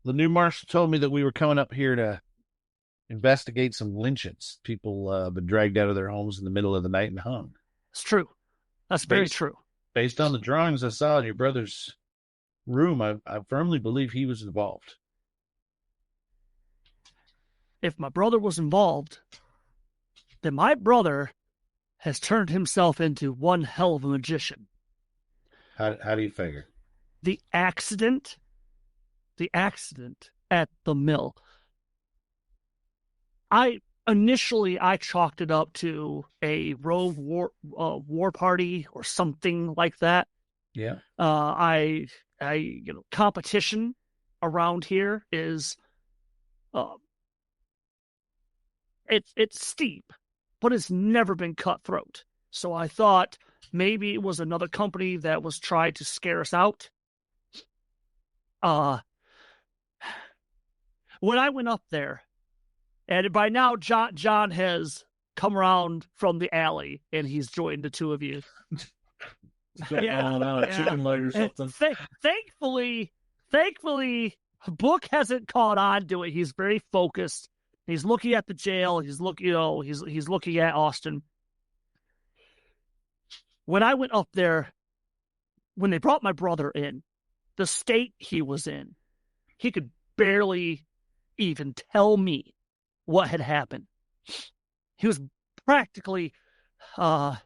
The new marshal told me that we were coming up here to investigate some lynchings. People been dragged out of their homes in the middle of the night and hung. It's true. That's very true. Based on the drawings I saw in your brother's room, I firmly believe he was involved. If my brother was involved, then my brother has turned himself into one hell of a magician. How do you figure? The accident at the mill. I chalked it up to a rogue war party or something like that. Yeah. Competition around here is it's steep, but it's never been cutthroat. So I thought maybe it was another company that was trying to scare us out. When I went up there, and by now John has come around from the alley, and he's joined the two of you. Chicken leg or something. Thankfully, Bhook hasn't caught on to it. He's very focused. He's looking at the jail. He's looking at Austin. When I went up there, when they brought my brother in, the state he was in, he could barely even tell me what had happened. He was practically catatonic.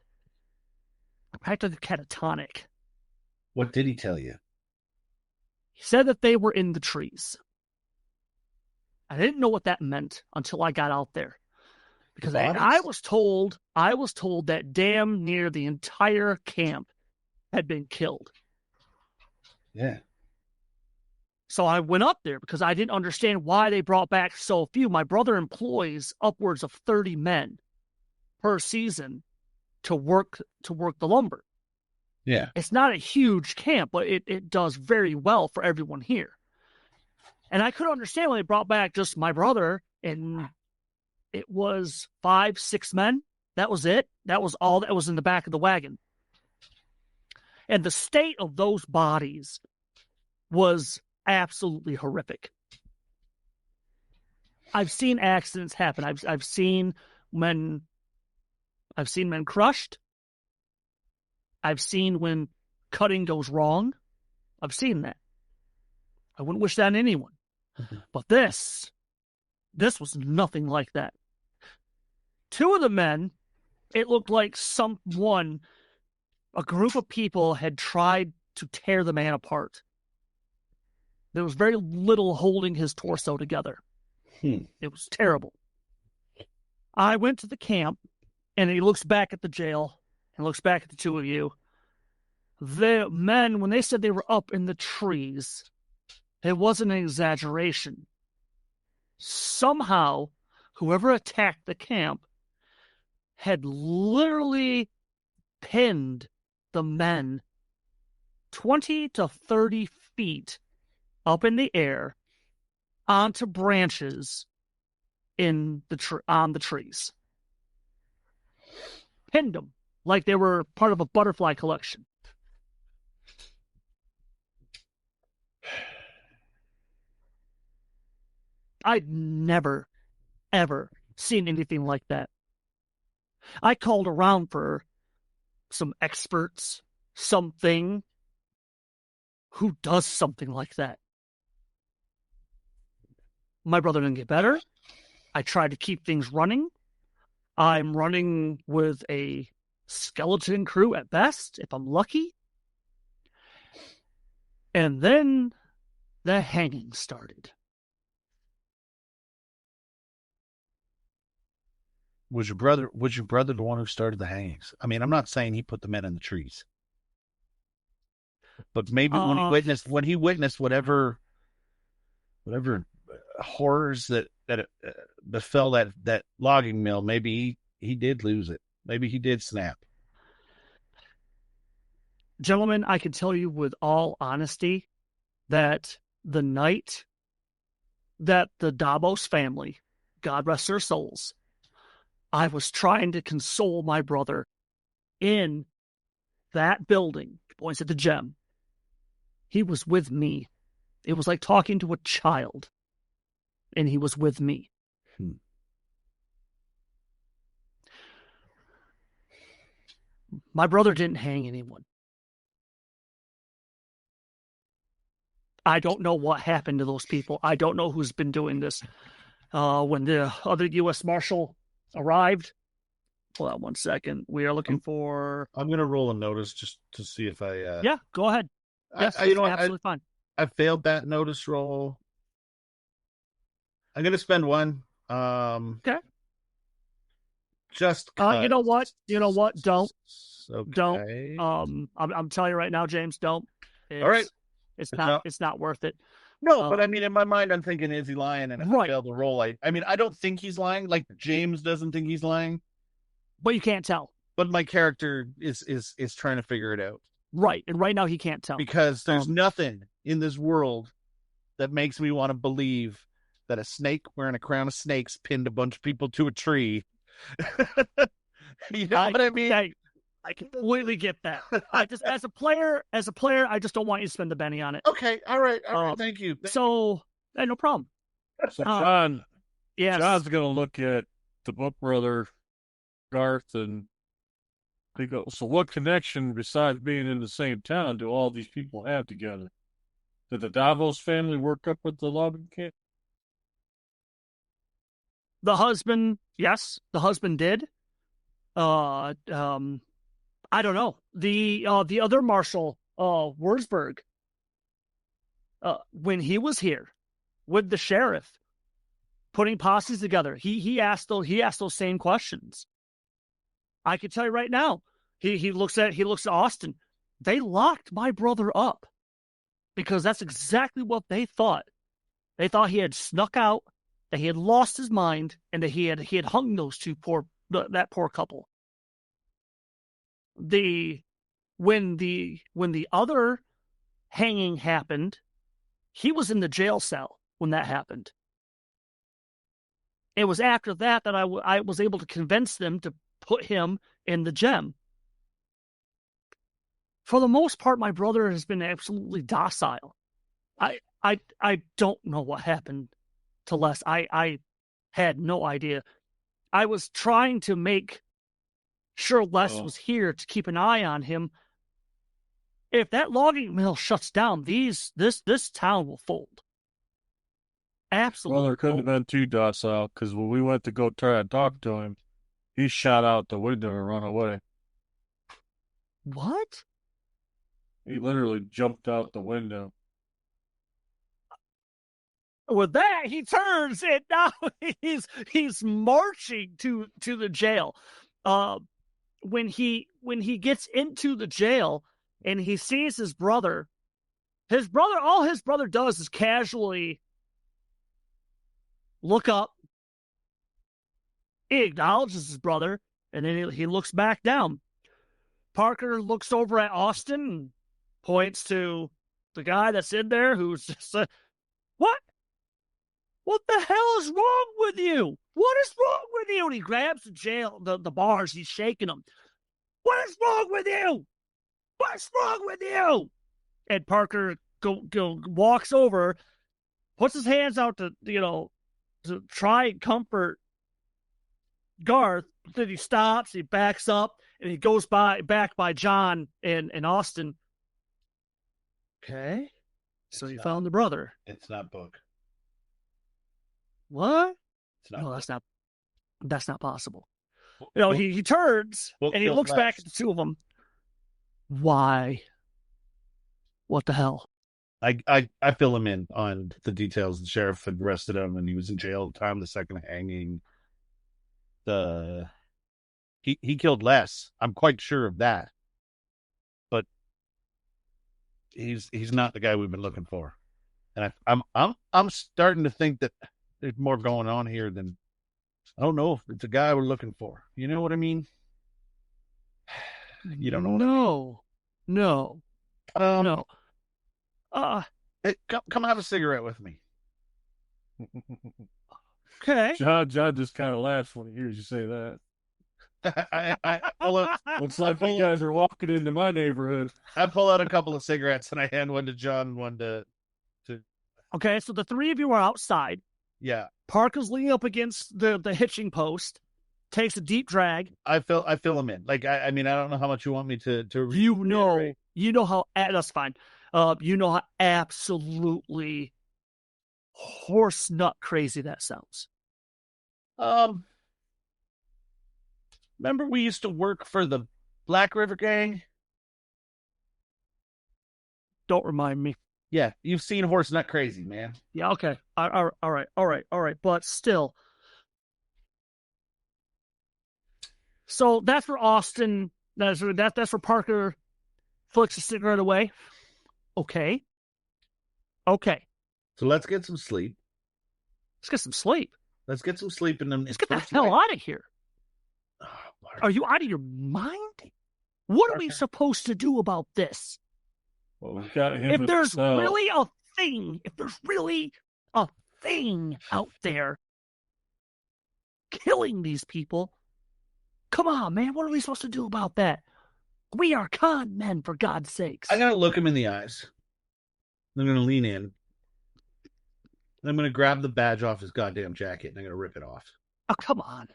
What did he tell you? He said that they were in the trees. I didn't know what that meant until I got out there, because I was told that damn near the entire camp had been killed. Yeah. So I went up there because I didn't understand why they brought back so few. My brother employs upwards of 30 men per season to work the lumber. Yeah. It's not a huge camp, but it does very well for everyone here. And I couldn't understand when they brought back just my brother, and it was 5-6 men. That was it. That was all that was in the back of the wagon. And the state of those bodies was absolutely horrific. I've seen accidents happen. I've seen men crushed. I've seen when cutting goes wrong. I've seen that. I wouldn't wish that on anyone. Mm-hmm. But this was nothing like that. Two of the men, it looked like a group of people had tried to tear the man apart. There was very little holding his torso together. It was terrible. I went to the camp, and he looks back at the jail and looks back at the two of you. The men, when they said they were up in the trees, it wasn't an exaggeration. Somehow, whoever attacked the camp had literally pinned the men 20 to 30 feet up in the air onto branches on the trees. Pinned them like they were part of a butterfly collection. I'd never, ever seen anything like that. I called around for some experts, something who does something like that. My brother didn't get better. I tried to keep things running. I'm running with a skeleton crew at best, if I'm lucky. And then the hanging started. Was your brother the one who started the hangings? I mean, I'm not saying he put the men in the trees, but maybe when he witnessed whatever horrors that befell that logging mill, maybe he did lose it. Maybe he did snap. Gentlemen, I can tell you with all honesty that the night that the Davos family, God rest their souls, I was trying to console my brother in that building, points at the gem. He was with me. It was like talking to a child, and he was with me. My brother didn't hang anyone. I don't know what happened to those people. I don't know who's been doing this. When the other U.S. Marshal arrived, hold on 1 second. We are looking for... I'm going to roll a notice just to see if I... Yeah, go ahead. Yes, absolutely fine. I failed that notice roll. I'm going to spend one. Okay. Just you know what? Don't. Okay. Don't. I'm telling you right now, James, don't. All right. It's not worth it. No, but I mean, in my mind, I'm thinking, is he lying? And if right. I fail the roll, I mean, I don't think he's lying. Like James doesn't think he's lying, but you can't tell. But my character is trying to figure it out. Right, and right now he can't tell because there's nothing in this world that makes me want to believe that a snake wearing a crown of snakes pinned a bunch of people to a tree. You know what I mean? I completely get that. I just, as a player, I just don't want you to spend the penny on it. Okay, all right, thank you. So, no problem. So John, yes. John's gonna look at the Bhook brother, Garth, and they go, so what connection besides being in the same town do all these people have together? Did the Davos family work up with the logging camp? The husband, yes, the husband did. I don't know. The other Marshal, Wurzburg, when he was here with the sheriff, putting posses together, he asked those same questions. I can tell you right now, he looks at Austin. They locked my brother up because that's exactly what they thought. They thought he had snuck out, that he had lost his mind, and that he had hung those that poor couple. When the other hanging happened, he was in the jail cell when that happened. It was after that I was able to convince them to put him in the gem. For the most part, my brother has been absolutely docile. I don't know what happened to Les. I had no idea. I was trying to make sure Les was here to keep an eye on him. If that logging mill shuts down, this town will fold. Absolutely. Well, there couldn't have been too docile, because when we went to go try to talk to him, he shot out the window and run away. What? He literally jumped out the window. With that, he turns and now he's marching to the jail. When he gets into the jail, and he sees his brother. All his brother does is casually look up. He acknowledges his brother, and then he looks back down. Parker looks over at Austin and points to the guy that's in there who's just what? What the hell is wrong with you? What is wrong with you? And he grabs the bars. He's shaking them. What is wrong with you? What's wrong with you? And Parker walks over, puts his hands out to try and comfort Garth. Then he stops, he backs up, and he goes back by John and Austin. Okay. So you found the brother. It's not Bhook. What? It's not. No, Bhook. that's not possible. He turns and he looks back at the two of them. Why? What the hell? I fill him in on the details. The sheriff had arrested him, and he was in jail at the time of the second hanging. He killed Les. I'm quite sure of that. But he's not the guy we've been looking for. And I'm starting to think that there's more going on here than I don't know if it's a guy we're looking for. You know what I mean? You don't know. No. Hey, come have a cigarette with me. Okay. John just kind of laughs when he hears you say that. Looks like you guys are walking into my neighborhood. I pull out a couple of cigarettes and I hand one to John and one to. Okay, so the three of you are outside. Yeah. Parker's leaning up against the hitching post, takes a deep drag. I fill him in. Like I mean, I don't know how much you want me to. You know how that's fine. You know how absolutely horse nut crazy that sounds. Remember we used to work for the Black River Gang? Don't remind me. Yeah, you've seen horse nut crazy, man. Yeah, okay. All right. But still. So that's where Austin, that's where Parker flicks a cigarette away. Okay. So let's get some sleep. Let's get some sleep. Let's get some sleep in them. Let's get the hell out of here. Oh, are you out of your mind? What are we supposed to do about this? Well, we've got him. If there's really a thing out there killing these people, come on, man. What are we supposed to do about that? We are con men, for God's sakes. I'm going to look him in the eyes. I'm going to lean in. And I'm going to grab the badge off his goddamn jacket and I'm going to rip it off. Oh, come on.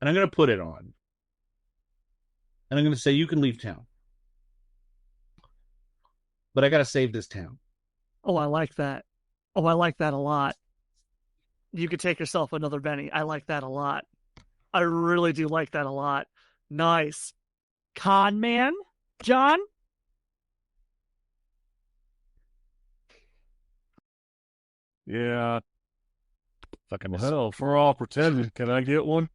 And I'm going to put it on. And I'm going to say, you can leave town. But I got to save this town. Oh, I like that. Oh, I like that a lot. You could take yourself another Benny. I like that a lot. I really do like that a lot. Nice. Con man, John? Yeah. Fucking hell, if we're all pretending, can I get one?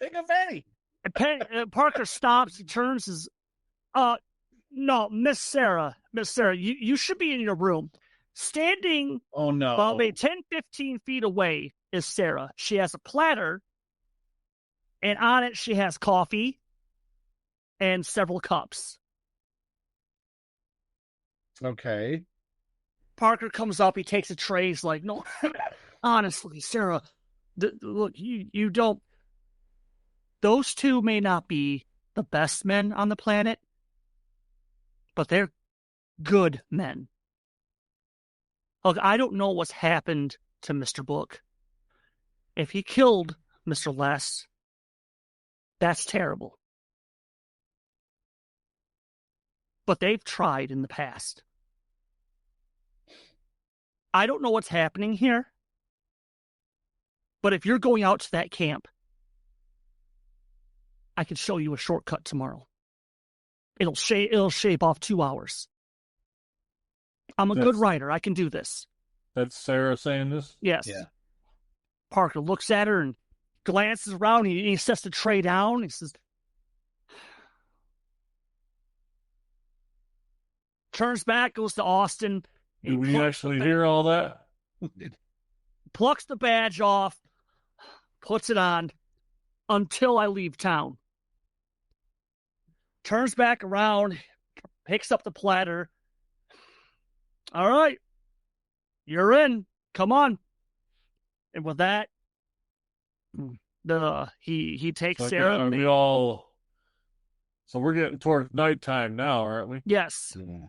Take a Benny. Parker stops. He turns his. No, Miss Sarah, you should be in your room. Standing about 10-15 feet away is Sarah. She has a platter, and on it she has coffee and several cups. Okay. Parker comes up. He takes a tray. He's like, no, honestly, Sarah, look, you don't. Those two may not be the best men on the planet, but they're good men. Look, I don't know what's happened to Mr. Bhook. If he killed Mr. Les, that's terrible. But they've tried in the past. I don't know what's happening here, but if you're going out to that camp, I can show you a shortcut tomorrow. It'll shave off 2 hours. I'm a good writer. I can do this. That's Sarah saying this? Yes. Yeah. Parker looks at her and glances around. He sets the tray down. He says, turns back, goes to Austin. Do we actually hear all that? Plucks the badge off, puts it on until I leave town. Turns back around, picks up the platter. All right, you're in. Come on. And with that, he takes Sarah. Are we all? So we're getting towards nighttime now, aren't we? Yes. And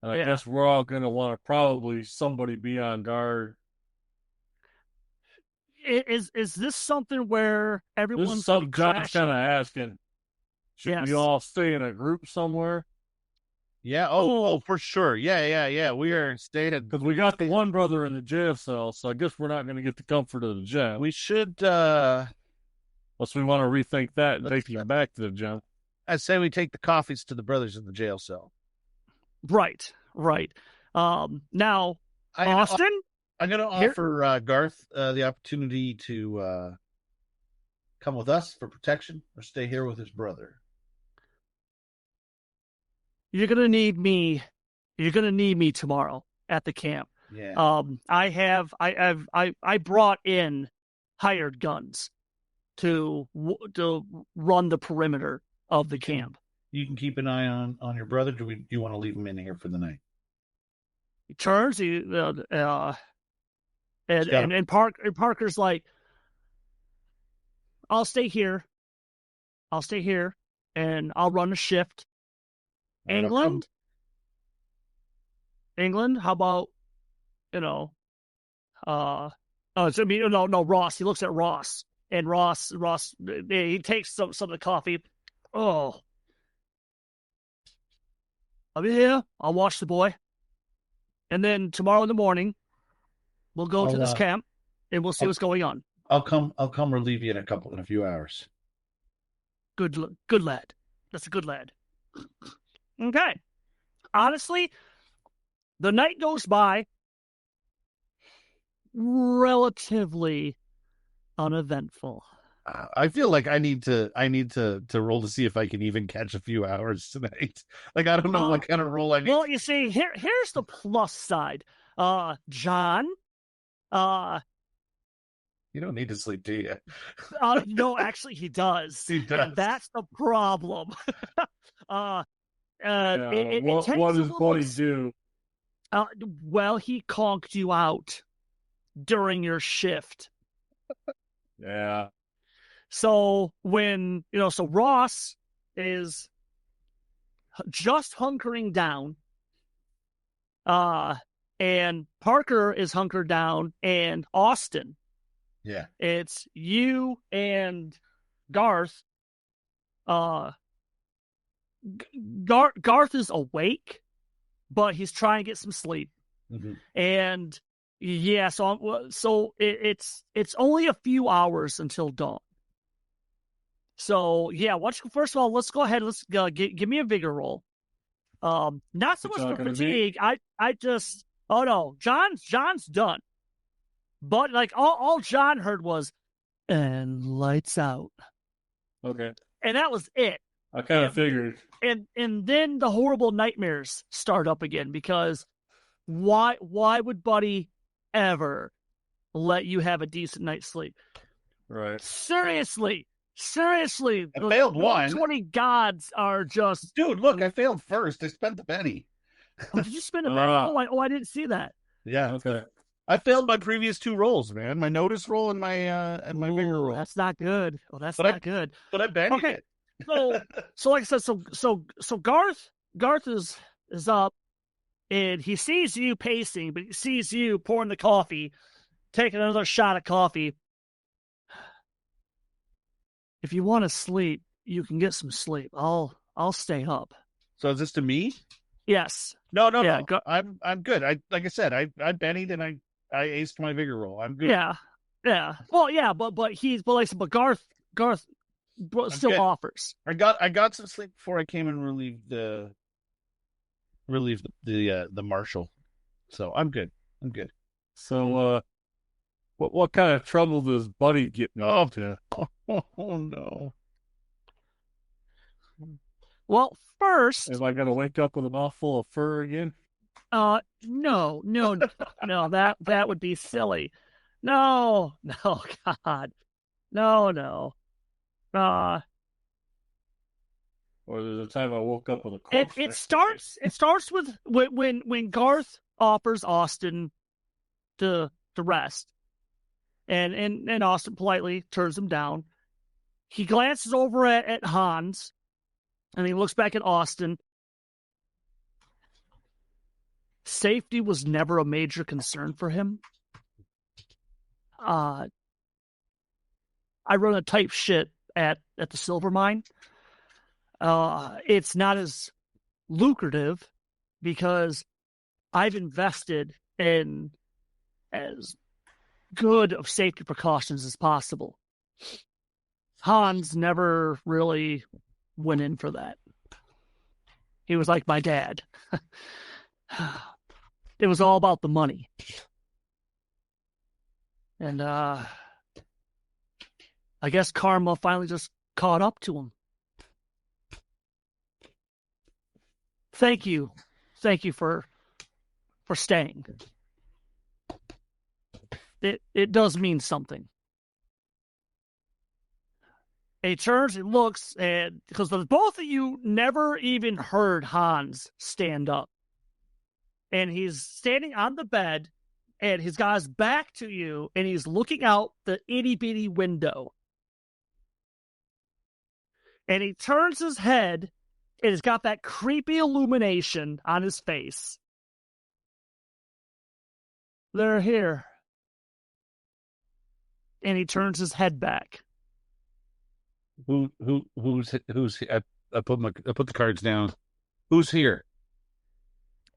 I guess we're all going to want to probably somebody be on guard. Is this something where everyone's This is something John's kind of asking. Should we all stay in a group somewhere? Yeah. Oh, for sure. Yeah. We are staying because we got the one brother in the jail cell, so I guess we're not going to get the comfort of the gym. We should, unless we want to rethink that and take him back to the gym. I say we take the coffees to the brothers in the jail cell. Right. Now, Austin, I'm going to offer Garth the opportunity to come with us for protection or stay here with his brother. You're gonna need me. You're gonna need me tomorrow at the camp. Yeah. I brought in hired guns to run the perimeter of the camp. You can keep an eye on your brother. Do you want to leave him in here for the night? He turns. And Parker's like, I'll stay here, and I'll run a shift. England, how about, Ross. He looks at Ross, and Ross, he takes some of the coffee. Oh, I'll be here. I'll watch the boy. And then tomorrow in the morning, we'll go to this camp, and we'll see what's going on. I'll come relieve you in a few hours. Good lad. That's a good lad. Okay. Honestly, the night goes by relatively uneventful. I feel like I need to roll to see if I can even catch a few hours tonight. Like, I don't know what kind of roll I need. Well, you see, here's the plus side. John, you don't need to sleep, do you? No, actually, he does. He does. And that's the problem. What does Buddy do? Well, he conked you out during your shift. Yeah. So so Ross is just hunkering down, and Parker is hunkered down, and Austin. Yeah. It's you and Garth. Garth is awake, but he's trying to get some sleep. Mm-hmm. And yeah, so it's only a few hours until dawn. So yeah, first of all, let's go ahead. Let's give me a vigor roll. Not so much for fatigue. I just John's done. But like all John heard was, and lights out. Okay. And that was it. I kind of figured. And then the horrible nightmares start up again, because why would Buddy ever let you have a decent night's sleep? Right. Seriously. I failed one. 20 gods are just... Dude, look, I failed first. I spent the penny. Oh, did you spend a penny? I didn't see that. Yeah. Okay. I failed my previous 2 rolls, man. My notice roll and my vigor roll. That's not good. Oh, that's not good. But I banged it. So like I said, so Garth is up, and he sees you pacing, but he sees you pouring the coffee, taking another shot of coffee. If you want to sleep, you can get some sleep. I'll stay up. So is this to me? Yes. No. I'm good. I bennied and I aced my vigor roll. I'm good. Yeah. Well, yeah, but Garth still good. Offers. I got some sleep before I came and relieved the marshal. So I'm good. So What kind of trouble does Buddy get up to? Oh no. Well, first, Am I going to wake up with a mouthful of fur again? no, that would be silly. No, God, no. Or the time I woke up with a It starts with when Garth offers Austin to rest, and Austin politely turns him down. He glances over at Hans, and he looks back at Austin. Safety was never a major concern for him. I run a tight ship at the silver mine. It's not as lucrative because I've invested in as good of safety precautions as possible. Hans never really went in for that. He was like my dad. It was all about the money. And I guess karma finally just caught up to him. Thank you for staying. It does mean something. He turns and looks, and because both of you never even heard Hans stand up. And he's standing on the bed, and he's got his back to you, and he's looking out the itty-bitty window. And he turns his head, and he's got that creepy illumination on his face. They're here. And he turns his head back. Who's I put the cards down. Who's here?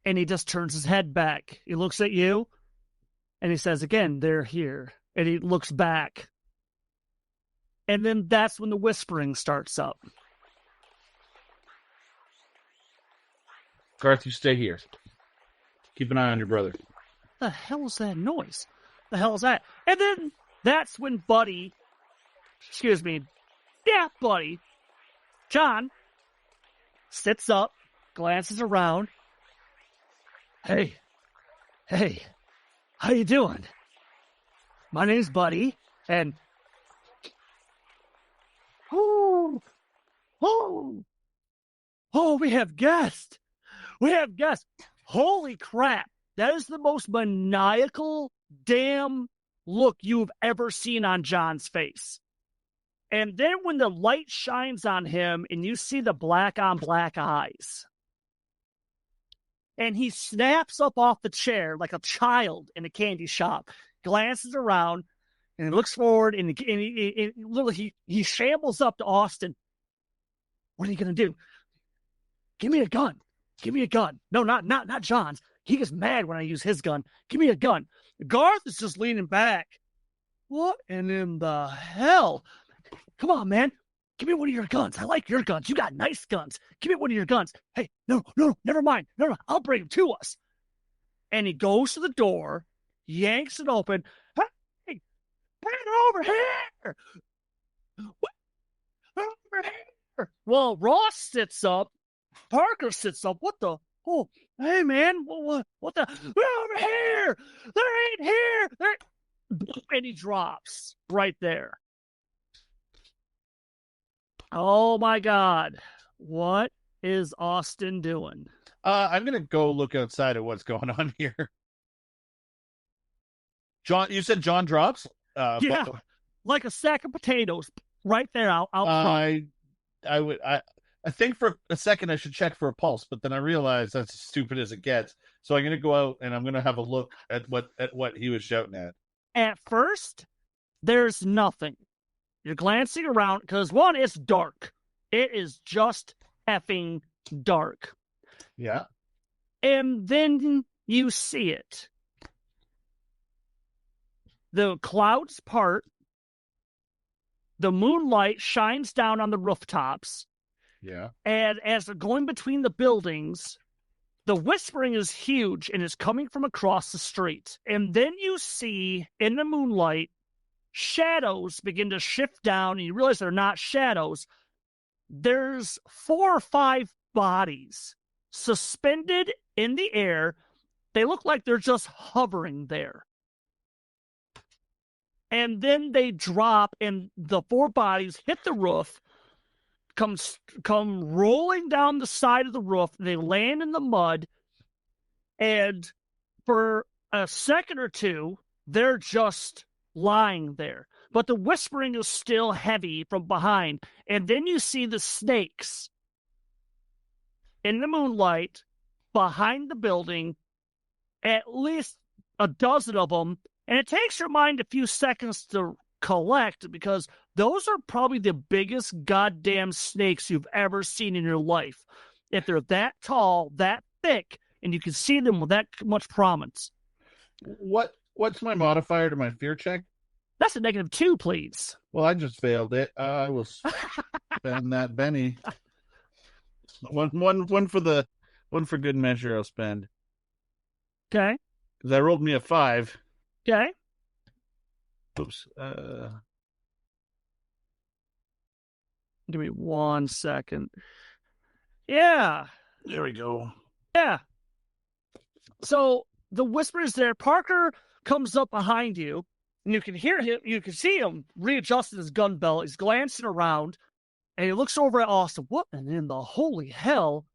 And he just turns his head back. He looks at you, and he says again, they're here. And he looks back. And then that's when the whispering starts up. Garth, you stay here. Keep an eye on your brother. The hell is that noise? The hell is that? And then that's when Buddy, John, sits up, glances around. Hey, how you doing? My name's Buddy, and oh, we have guests. Holy crap. That is the most maniacal damn look you've ever seen on John's face. And then when the light shines on him and you see the black on black eyes, and he snaps up off the chair like a child in a candy shop, glances around, and looks forward, and he shambles up to Austin. What are you going to do? Give me a gun. No, not John's. He gets mad when I use his gun. Give me a gun. Garth is just leaning back. What in the hell? Come on, man. Give me one of your guns. I like your guns. You got nice guns. Give me one of your guns. Hey, no, never mind. No, I'll bring him to us. And he goes to the door, yanks it open. Hey, bring it over here. Over here. Well, Ross sits up. Parker sits up. What the? Oh, hey, man. What the? We're over here. They're ain't here. And he drops right there. Oh, my God. What is Austin doing? I'm going to go look outside at what's going on here. John, you said John drops? Yeah, like a sack of potatoes right there out front. I think for a second I should check for a pulse, but then I realized that's as stupid as it gets. So I'm going to go out and I'm going to have a look at what he was shouting at. At first, there's nothing. You're glancing around because, one, it's dark. It is just effing dark. Yeah. And then you see it. The clouds part. The moonlight shines down on the rooftops. Yeah. And as they're going between the buildings, The whispering is huge and is coming from across the street. And then you see, in the moonlight, shadows begin to shift down, and you realize they're not shadows. There's 4 or 5 bodies suspended in the air. They look like they're just hovering there. And then they drop, and the 4 bodies hit the roof, come rolling down the side of the roof. They land in the mud, and for a second or two, they're just lying there. But the whispering is still heavy from behind. And then you see the snakes in the moonlight behind the building, at least a dozen of them. And it takes your mind a few seconds to collect, because those are probably the biggest goddamn snakes you've ever seen in your life. If they're that tall, that thick, and you can see them with that much prominence. What's my modifier to my fear check? That's a -2, please. Well, I just failed it. I will spend that Benny. One for good measure. I'll spend. Okay. Because I rolled me a 5. Okay. Oops. Give me 1 second. Yeah. There we go. Yeah. So the whisper is there. Parker comes up behind you, and you can hear him. You can see him readjusting his gun belt. He's glancing around, and he looks over at Austin. What in the holy hell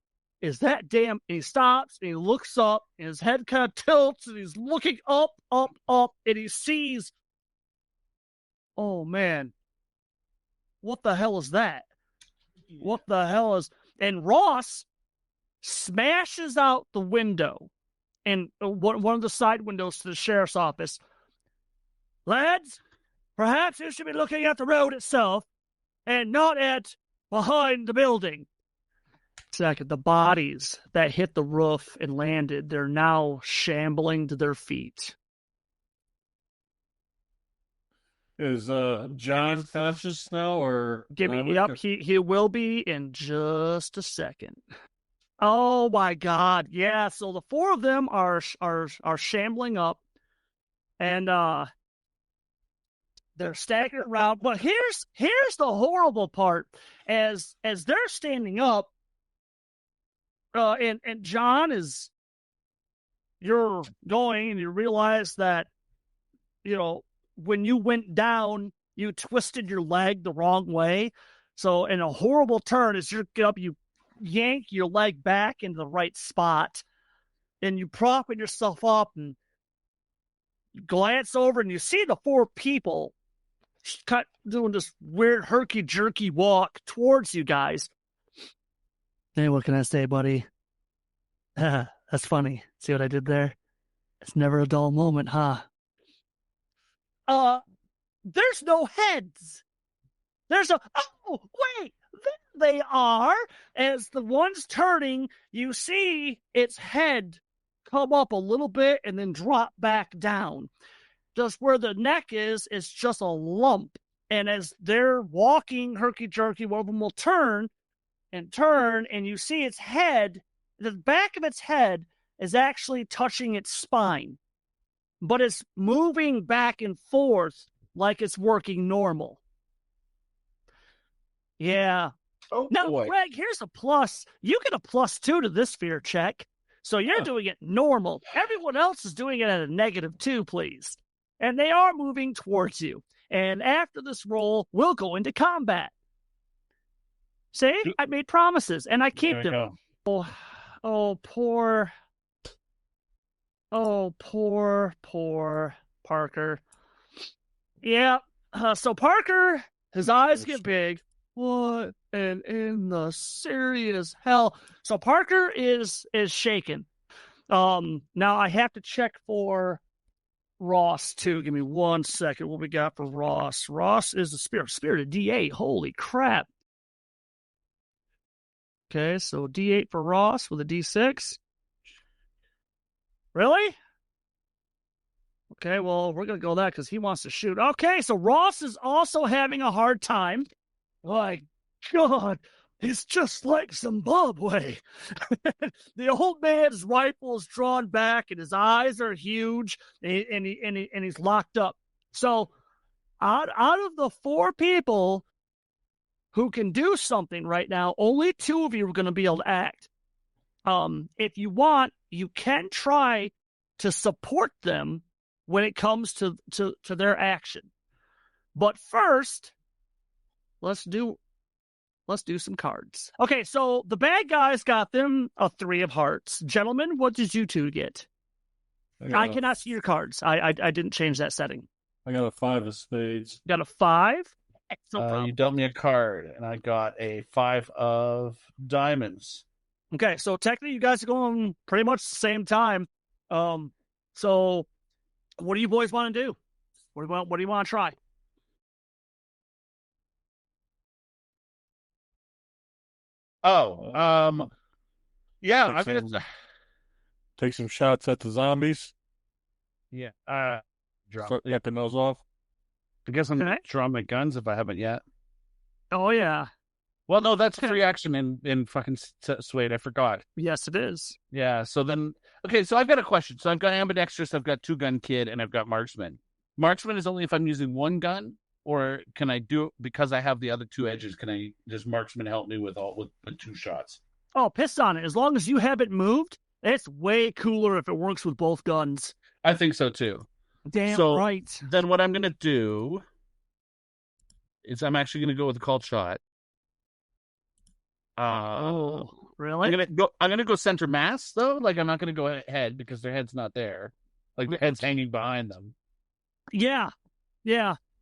is that damn? And he stops, and he looks up, and his head kind of tilts, and he's looking up, and he sees, oh man, what the hell is that? What the hell is... And Ross smashes out the window, and one of the side windows to the sheriff's office. Lads, perhaps you should be looking at the road itself and not at behind the building. Second, the bodies that hit the roof and landed, they're now shambling to their feet. Is John conscious now, or Yep, he will be in just a second. Oh my God, yeah. So the 4 of them are shambling up, and they're staggering around. But here's the horrible part: as they're standing up, and John is, you're going, and you realize that, you know, when you went down, you twisted your leg the wrong way. So in a horrible turn, as you get up, you yank your leg back into the right spot, and you prop yourself up and glance over, and you see the 4 people doing this weird herky-jerky walk towards you guys. Hey, what can I say, buddy? That's funny. See what I did there? It's never a dull moment, huh? There's no heads. Oh, wait, there they are. As the one's turning, you see its head come up a little bit and then drop back down. Just where the neck is, it's just a lump. And as they're walking herky-jerky, one of them will turn, and you see its head, the back of its head is actually touching its spine. But it's moving back and forth like it's working normal. Yeah. Oh, now, boy. Greg, here's a plus. You get a +2 to this fear check. So you're doing it normal. Everyone else is doing it at a -2, please. And they are moving towards you. And after this roll, we'll go into combat. See? I made promises, and I keep them. Oh, poor Parker. Yeah. So Parker, his eyes get big. What? And in the serious hell. So Parker is shaken. Now I have to check for Ross too. Give me 1 second. What we got for Ross? Ross is a spirit of D8. Holy crap. Okay, so D8 for Ross with a D6. Really? Okay, well, we're going to go that because he wants to shoot. Okay, so Ross is also having a hard time. My God. He's just like Zimbabwe. The old man's rifle is drawn back, and his eyes are huge, and he's locked up. So, out of the 4 people who can do something right now, only 2 of you are going to be able to act. If you want, you can try to support them when it comes to their action. But first, let's do some cards. Okay, so the bad guys got them a 3 of hearts. Gentlemen, what did you 2 get? I cannot see your cards. I didn't change that setting. I got a 5 of spades. Got a 5? No problem. You dealt me a card, and I got a 5 of diamonds. Okay, so technically you guys are going pretty much the same time. So what do you boys want to do? What do you want to try? Oh, yeah, I'm gonna take some shots at the zombies. Yeah, Start yapping those off. I guess I'm Okay. drawing my guns if I haven't yet. Oh yeah, Well, no, that's free action in fucking Suede. I forgot. yes it is. Yeah, so then, okay, so I've got a question. So I've got ambidextrous, I've got 2-gun kid, and I've got marksman. Marksman is only if I'm using 1 gun, or can I do it because I have the other 2 edges? Does marksman help me with 2 shots? Oh, piss on it. As long as you haven't moved, it's way cooler if it works with both guns. I think so too. Damn So- right. Then what I'm gonna do is I'm actually gonna go with a called shot. Oh, really? I'm gonna go center mass though. Like I'm not gonna go head because their head's not there. Like their head's hanging behind them. Yeah.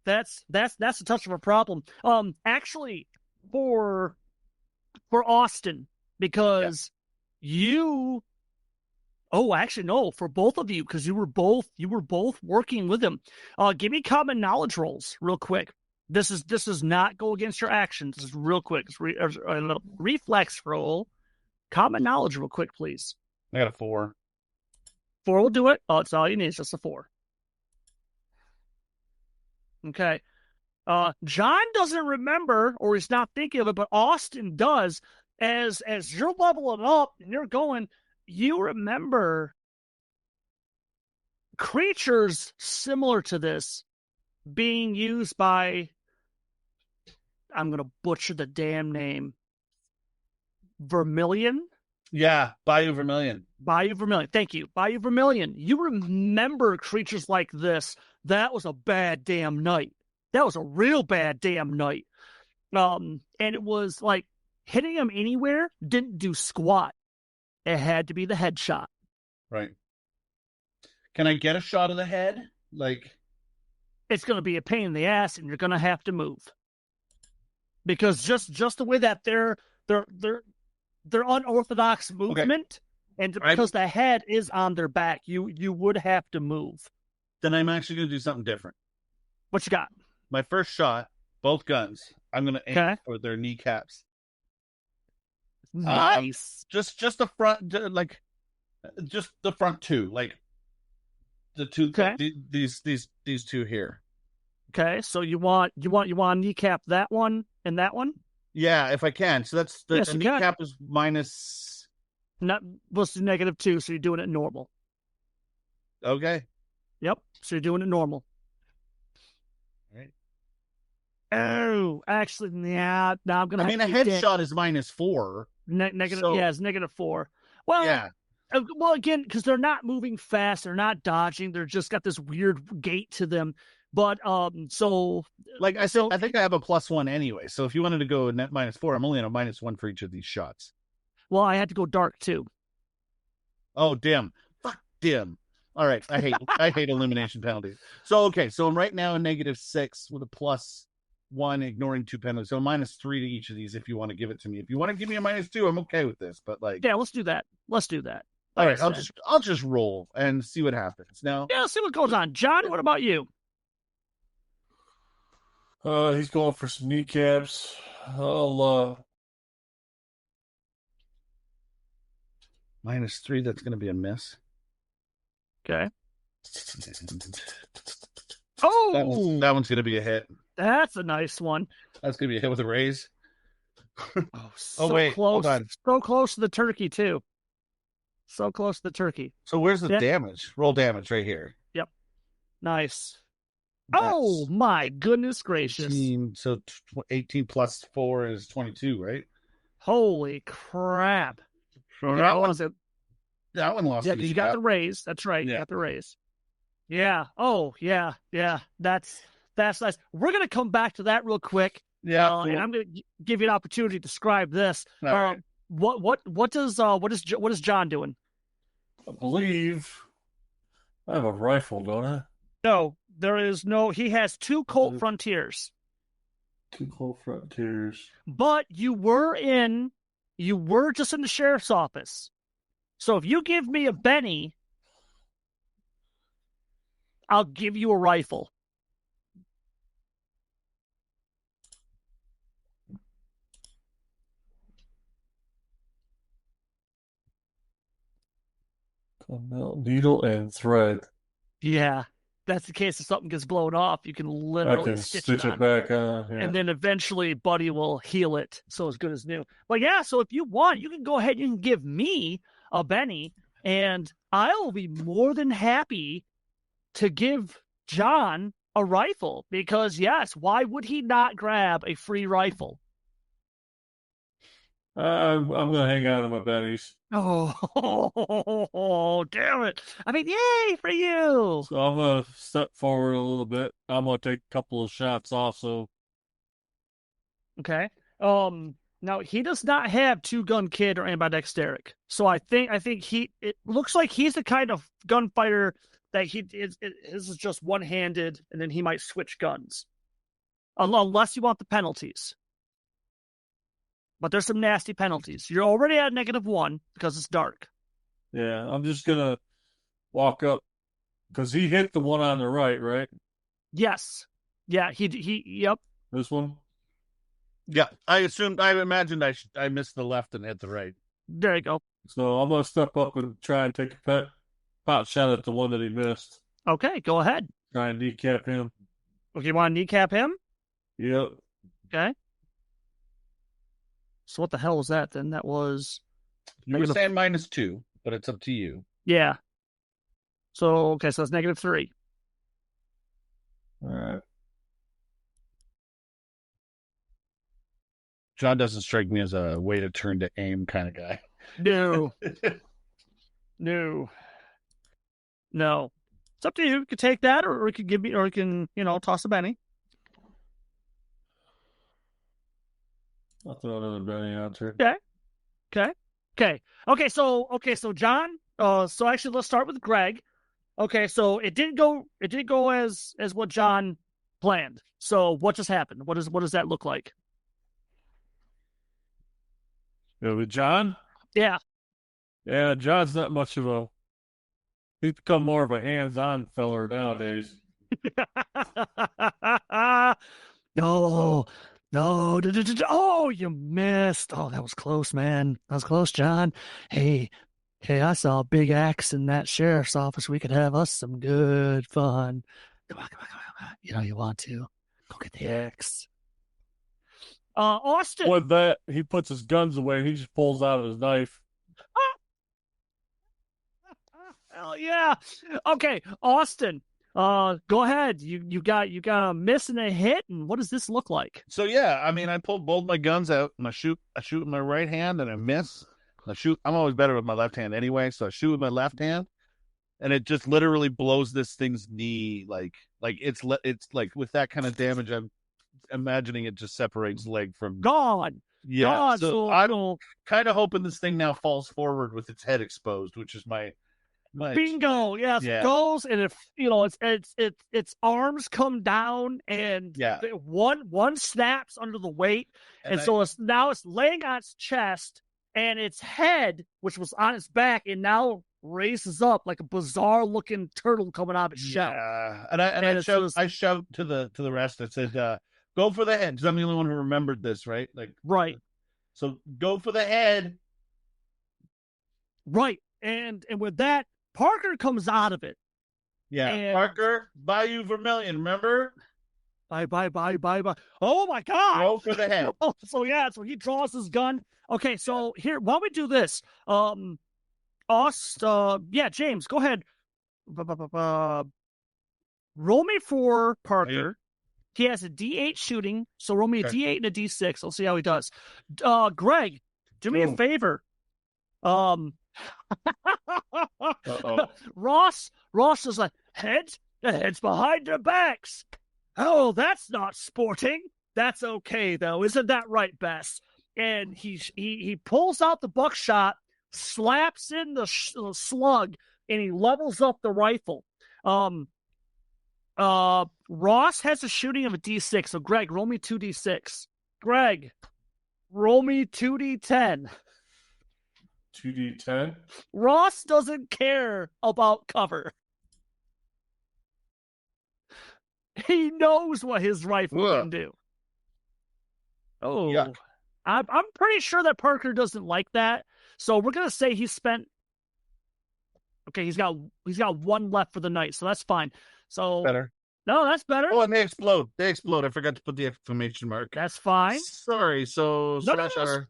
That's a touch of a problem. Actually, for Austin, because you. Oh, actually, no. For both of you, because you were both working with him. Give me common knowledge rolls real quick. This does not go against your actions. This is real quick. It's a little reflex roll. Common knowledge real quick, please. I got a 4. 4 will do it. Oh, it's all you need. It's just a 4. Okay. John doesn't remember, or he's not thinking of it, but Austin does. As you're leveling up and you're going, you remember creatures similar to this being used by, I'm going to butcher the damn name, Vermilion? Yeah, Bayou Vermilion. Bayou Vermilion. Thank you. Bayou Vermilion. You remember creatures like this. That was a bad damn night. That was a real bad damn night. And it was like hitting them anywhere didn't do squat. It had to be the headshot. Right. Can I get a shot of the head? Like, it's going to be a pain in the ass, and you're going to have to move because just the way that their unorthodox movement, and because the head is on their back, you would have to move. Then I'm actually going to do something different. What you got? My first shot, both guns. I'm going to aim for their kneecaps. Nice. Just the front, like just the front 2, like the 2. Okay. These 2 here. Okay, so you want to kneecap that one and that one? Yeah, if I can. So that's the kneecap is minus. Not was -2, so you're doing it normal. Okay. Yep. So you're doing it normal. All right. Oh, actually, yeah. Now I'm gonna. I mean, a headshot is -4. Negative. So, yeah, it's -4. Well, yeah. Well, again, because they're not moving fast, they're not dodging. They're just got this weird gait to them. But so like I said, I think I have a +1 anyway. So if you wanted to go net -4, I'm only at a -1 for each of these shots. Well, I had to go dark too. Oh, damn! Fuck, damn! All right, I hate elimination penalties. So okay, so I'm right now in -6 with a +1, ignoring 2 penalties. So -3 to each of these. If you want to give it to me, if you want to give me a -2, I'm okay with this. But like, yeah, let's do that. Let's do that. All right, I'll just roll and see what happens. Now, yeah, see what goes on. John, what about you? He's going for some kneecaps. I'll -3. That's going to be a miss. Okay. Oh, that one's going to be a hit. That's a nice one. That's going to be a hit with a raise. Oh, so wait, close. hold on. So close to the turkey, too. So close to the turkey. So where's the Yeah. damage? Roll damage right here. Yep. Nice. That's Oh, my goodness gracious. 18, so 18 plus 4 is 22, right? Holy crap. So Yeah, hold on a second. that one lost. Yeah, his you got shot. the raise. That's right. You Yeah. got the raise. Yeah. Oh, yeah. Yeah. That's nice. We're going to come back to that real quick. Yeah. And I'm going to give you an opportunity to describe this. All right. What is John doing? I believe I have a rifle, don't I? No, there is no. He has 2 Colt Frontiers. 2 Colt Frontiers. But you were just in the sheriff's office. So if you give me a Benny, I'll give you a rifle. Needle and thread. Yeah, that's the case if something gets blown off, you can I literally can stitch stitch it it on. back on. Yeah. And then eventually Buddy will heal it so as good as new. But yeah, so if you want, you can go ahead and you can give me a Benny, and I'll be more than happy to give John a rifle because, yes, why would he not grab a free rifle? I'm going to hang on to my bennies. Oh, damn it. I mean, yay for you. So I'm going to step forward a little bit. I'm going to take a couple of shots also. Okay. Now he does not have 2-gun kid or ambidexteric. So I think it looks like he's the kind of gunfighter that his is just one-handed, and then he might switch guns. Unless you want the penalties. But there's some nasty penalties. You're already at -1 because it's dark. Yeah, I'm just going to walk up because he hit the one on the right? Yes. Yeah, yep. This one? Yeah. I imagined I missed the left and hit the right. There you go. So I'm going to step up and try and take a pot shot at the one that he missed. Okay, go ahead. Try and kneecap him. Okay, you want to kneecap him? Yep. Okay. So what the hell was that then? That was... You were saying -2, but it's up to you. Yeah. So, okay, so it's -3. All right. John doesn't strike me as a way to turn to aim kind of guy. No. No. It's up to you. You can take that, or you can give me, or you can, toss a Benny. I'll throw another Benny out there. Okay. So John. So actually, let's start with Greg. Okay, so it didn't go as what John planned. So what just happened? What does that look like? With John? Yeah. Yeah, John's not much of a... He's become more of a hands-on feller nowadays. No. Oh, you missed. Oh, that was close, man. That was close, John. Hey, I saw a big axe in that sheriff's office. We could have us some good fun. Come on. You want to. Go get the axe. Austin. With that, he puts his guns away and he just pulls out his knife. Hell yeah. Okay, Austin. Go ahead. You got a miss and a hit, and what does this look like? So yeah, I mean, I pulled both my guns out and I shoot with my right hand and I miss. I'm always better with my left hand anyway, so I shoot with my left hand, and it just literally blows this thing's knee like it's like with that kind of damage. I'm imagining it just separates leg from gone. Yeah, God, so I'm kind of hoping this thing now falls forward with its head exposed, which is my bingo. Yes, yeah. Goes, and if its arms come down, and one snaps under the weight, and so it's laying on its chest, and its head, which was on its back, and now raises up like a bizarre looking turtle coming out of its shell. Yeah, and I shoved to the rest. I said, "Go for the head," because I'm the only one who remembered this, right? Right. So go for the head. Right, and with that, Parker comes out of it. Yeah, Parker, Bayou Vermilion, remember? Bye, bye, bye, bye, bye. Oh my God! Throw for the head. Oh, so he draws his gun. Okay, so here, why don't we do this? James, go ahead. Roll me for Parker. He has a D8 shooting, so roll me a D8 and a D6. I'll see how he does. Greg, do me a favor. Ross is like, the head's behind their backs. Oh, that's not sporting. That's okay, though. Isn't that right, Bess? And he pulls out the buckshot, slaps in the slug, and he levels up the rifle. Ross has a shooting of a D6, so Greg, roll me 2D6. Greg, roll me 2D10. 2D10? Ross doesn't care about cover. He knows what his rifle can do. Oh, yuck. I'm pretty sure that Parker doesn't like that. So we're gonna say he spent. Okay, he's got one left for the night, so that's fine. So better. No, that's better. Oh, and they explode. I forgot to put the exclamation mark. That's fine. Sorry. So slash no. R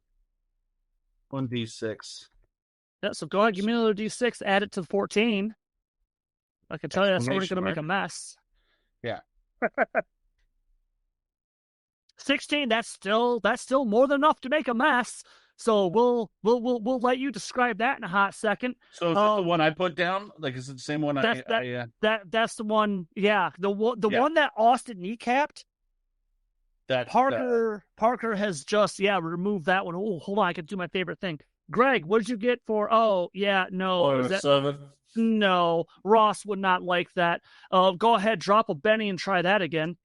1d6. Yeah. So go ahead, give me another D6. Add it to 14. I can tell you that's already gonna make a mess. Yeah. 16. That's still more than enough to make a mess. So we'll let you describe that in a hot second. So is that the one I put down? Like, is it the same one? That's the one. Yeah, the one that Austin kneecapped. Parker has just removed that one. Oh, hold on, I can do my favorite thing. Greg, what did you get for? Oh, yeah, no, 7. No, Ross would not like that. Go ahead, drop a Benny and try that again.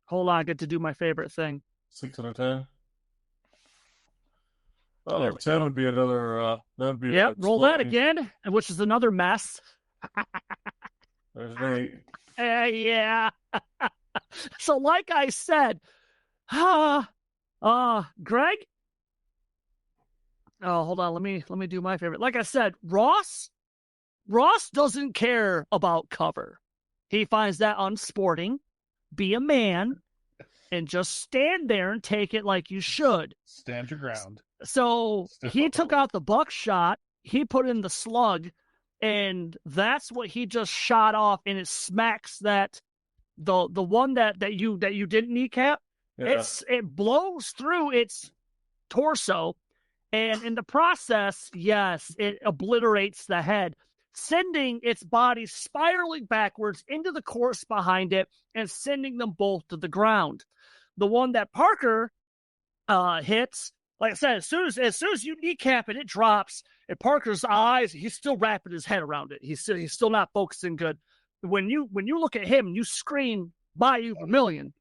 Hold on, I get to do my favorite thing. 6 out of 10. Oh, 10 would be another. That'd be. Yep, roll that again, which is another mess. There's an 8. Yeah. So, like I said, Greg. Oh, hold on. Let me do my favorite. Like I said, Ross doesn't care about cover. He finds that unsporting. Be a man and just stand there and take it like you should. Stand your ground. So he took out the buckshot, he put in the slug, and that's what he just shot off, and it smacks that the one that you didn't kneecap. Yeah. It blows through its torso, and in the process, yes, it obliterates the head, sending its body spiraling backwards into the course behind it and sending them both to the ground. The one that Parker hits, like I said, as soon as you kneecap it, it drops. And Parker's eyes, he's still wrapping his head around it. He's still not focusing good. When you look at him, you scream, "Bayou Vermilion!"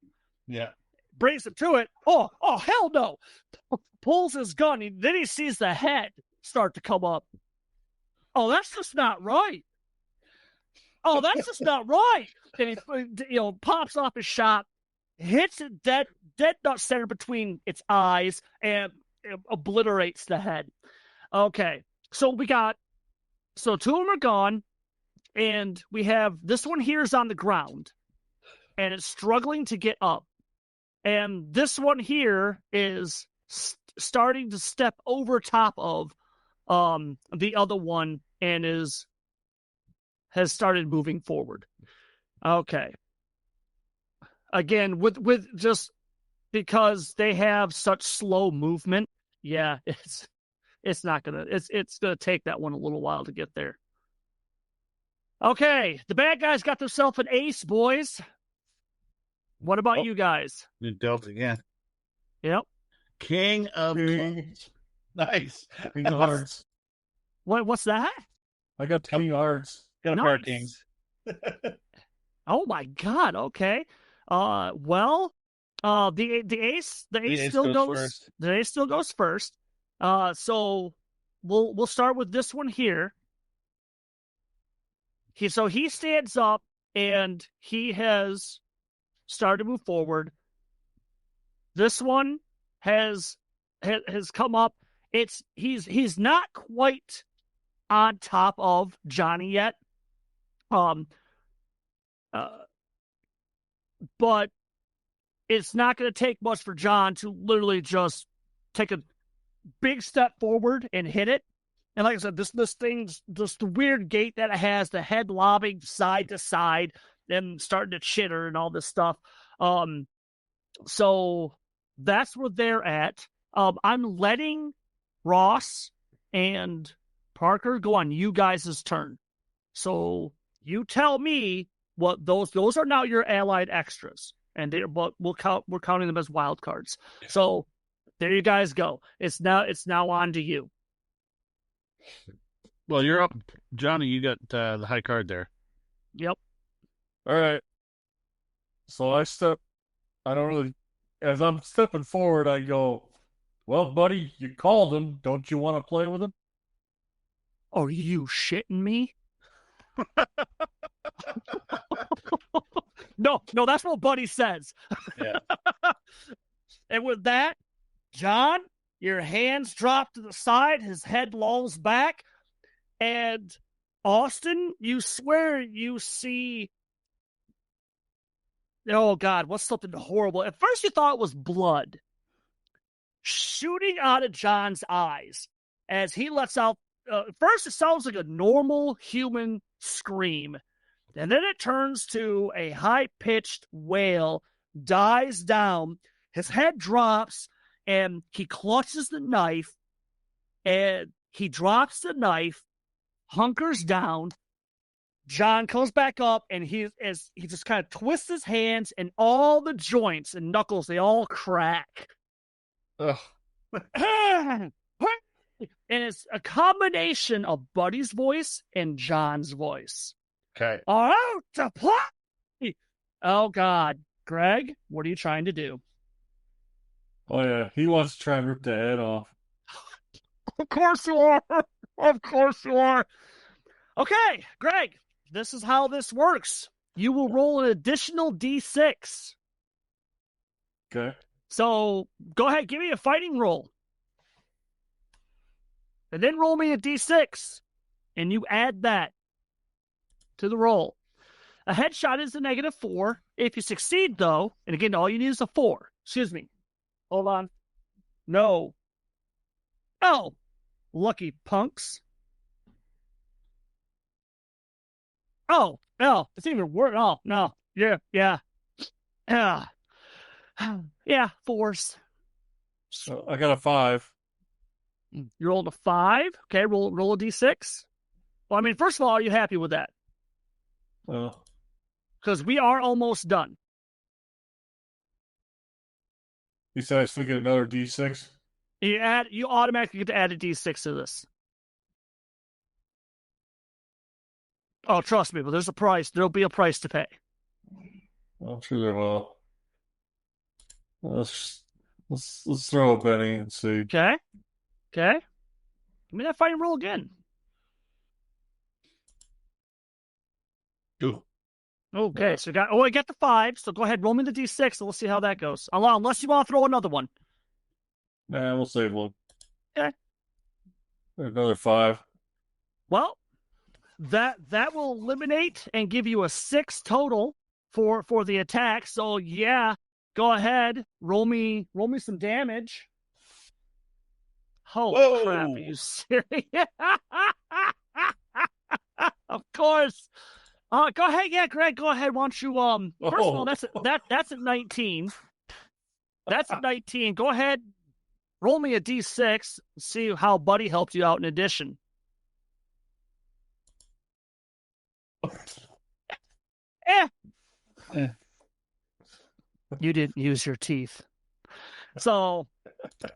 Yeah, brings him to it. Oh, hell no! Pulls his gun. Then he sees the head start to come up. Oh, that's just not right. Oh, that's just not right. And he pops off his shot, hits it dead nut center between its eyes, and it obliterates the head. Okay, so two of them are gone, and we have this one here is on the ground, and it's struggling to get up, and this one here is starting to step over top of the other one and has started moving forward. Okay. Again, with just because they have such slow movement, yeah, it's gonna take that one a little while to get there. Okay, the bad guys got themselves an ace, boys. What about you guys? You dealt again. Yep. King of Kings. Nice. King of Hearts. What's that? I got King of Hearts. Got a pair of kings. Oh my God. Okay. The ace still goes first. The ace still goes first. So we'll start with this one here. He stands up and he has started to move forward. This one has come up. He's not quite on top of Johnny yet. but it's not going to take much for John to literally just take a big step forward and hit it. And like I said, this thing's just the weird gait that it has, the head lobbing side to side and starting to chitter and all this stuff. So that's where they're at. I'm letting Ross and Parker go on you guys' turn. So you tell me what those are now your allied extras, and but we're counting them as wild cards. So there you guys go. It's now on to you. Well, you're up, Johnny. You got the high card there. Yep. All right. So as I'm stepping forward, I go, well, buddy, you called him. Don't you want to play with him? Are you shitting me? No, that's what Buddy says. Yeah. And with that, John, your hands drop to the side, his head lolls back, and Austin, you swear you see... Oh, God, what's something horrible? At first you thought it was blood shooting out of John's eyes as he lets out... first it sounds like a normal human scream, and then it turns to a high-pitched wail, dies down, his head drops, and he clutches the knife, and he drops the knife, hunkers down. John comes back up, and he just kind of twists his hands, and all the joints and knuckles, they all crack. Ugh. And it's a combination of Buddy's voice and John's voice. Okay. All out to play! Oh, God. Greg, what are you trying to do? Oh, yeah. He wants to try and rip the head off. Of course you are. Of course you are. Okay, Greg, this is how this works. You will roll an additional D6. Okay. So go ahead, give me a fighting roll. And then roll me a D6. And you add that to the roll. A headshot is a -4. If you succeed, though, and again, all you need is a 4. Excuse me. Hold on. No. Oh, lucky punks. Oh, no, it's even worse. Oh, no. Yeah. Yeah, 4s. So I got a 5. You rolled a 5. Okay, roll a D6. Well, I mean, first of all, are you happy with that? Well, Because we are almost done. he said I still get another D6. You automatically get to add a D6 to this. Oh, trust me, but there's a price. There'll be a price to pay. I'm sure there will. Let's throw a penny and see. Okay. Give me that fighting roll again. Ooh. Okay, so I got the 5. So go ahead, roll me the D6, and we'll see how that goes. Unless you want to throw another one. Nah, we'll save one. Okay. Another 5. Well, that will eliminate and give you a 6 total for the attack. So yeah, go ahead, roll me some damage. Holy Whoa. crap, are you serious? Of course. Go ahead, yeah, Greg, go ahead. Why don't you first of all, that's at 19. That's at 19. Go ahead, roll me a D6, see how Buddy helped you out in addition. You didn't use your teeth. So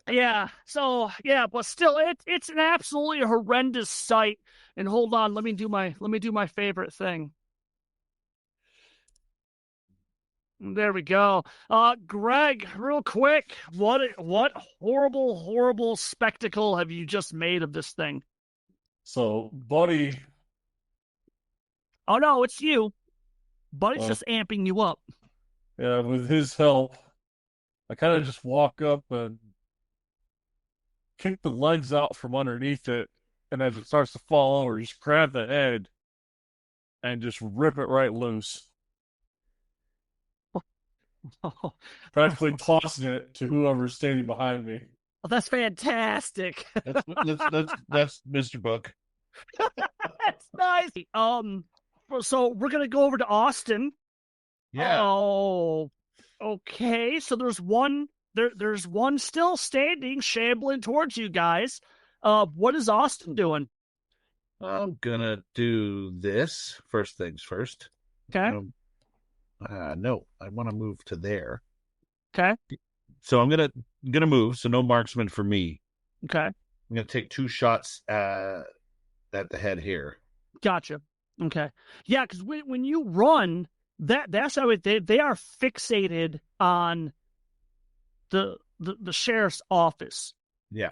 yeah, but still it's an absolutely horrendous sight. And hold on, let me do my favorite thing. There we go. Greg, real quick, what horrible spectacle have you just made of this thing? So, Buddy. Oh no, it's you. Buddy's just amping you up. Yeah, with his help, I kind of just walk up and kick the legs out from underneath it, and as it starts to fall over, just grab the head and just rip it right loose. Oh, practically tossing it to whoever's standing behind me. that's fantastic. That's Mr. Book. That's nice. So we're gonna go over to Austin. Yeah. Oh, okay. So there's one. There's one still standing, shambling towards you guys. What is Austin doing? I'm gonna do this first things first. Okay. No, I want to move to there. Okay. So I'm gonna move. So no marksman for me. Okay. I'm gonna take 2 shots at the head here. Gotcha. Okay. Yeah, because when you run, that's how they are fixated on the sheriff's office. Yeah.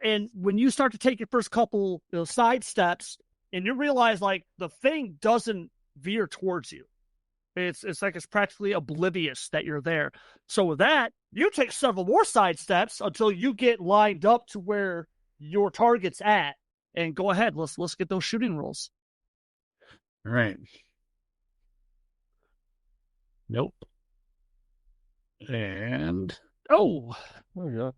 And when you start to take your first couple side steps, and you realize like the thing doesn't veer towards you, it's like it's practically oblivious that you're there. So with that, you take several more side steps until you get lined up to where your target's at, and go ahead. Let's get those shooting rolls. All right. Nope. And Oh, yeah.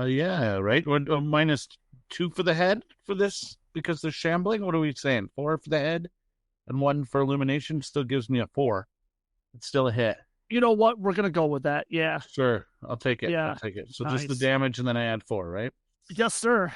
yeah, right. -2 for the head for this because they're shambling. What are we saying? 4 for the head and 1 for illumination still gives me a 4. It's still a hit. You know what? We're gonna go with that. Yeah. Sure, I'll take it. Yeah. I'll take it. So Nice. just the damage and then I add 4, right? Yes, sir.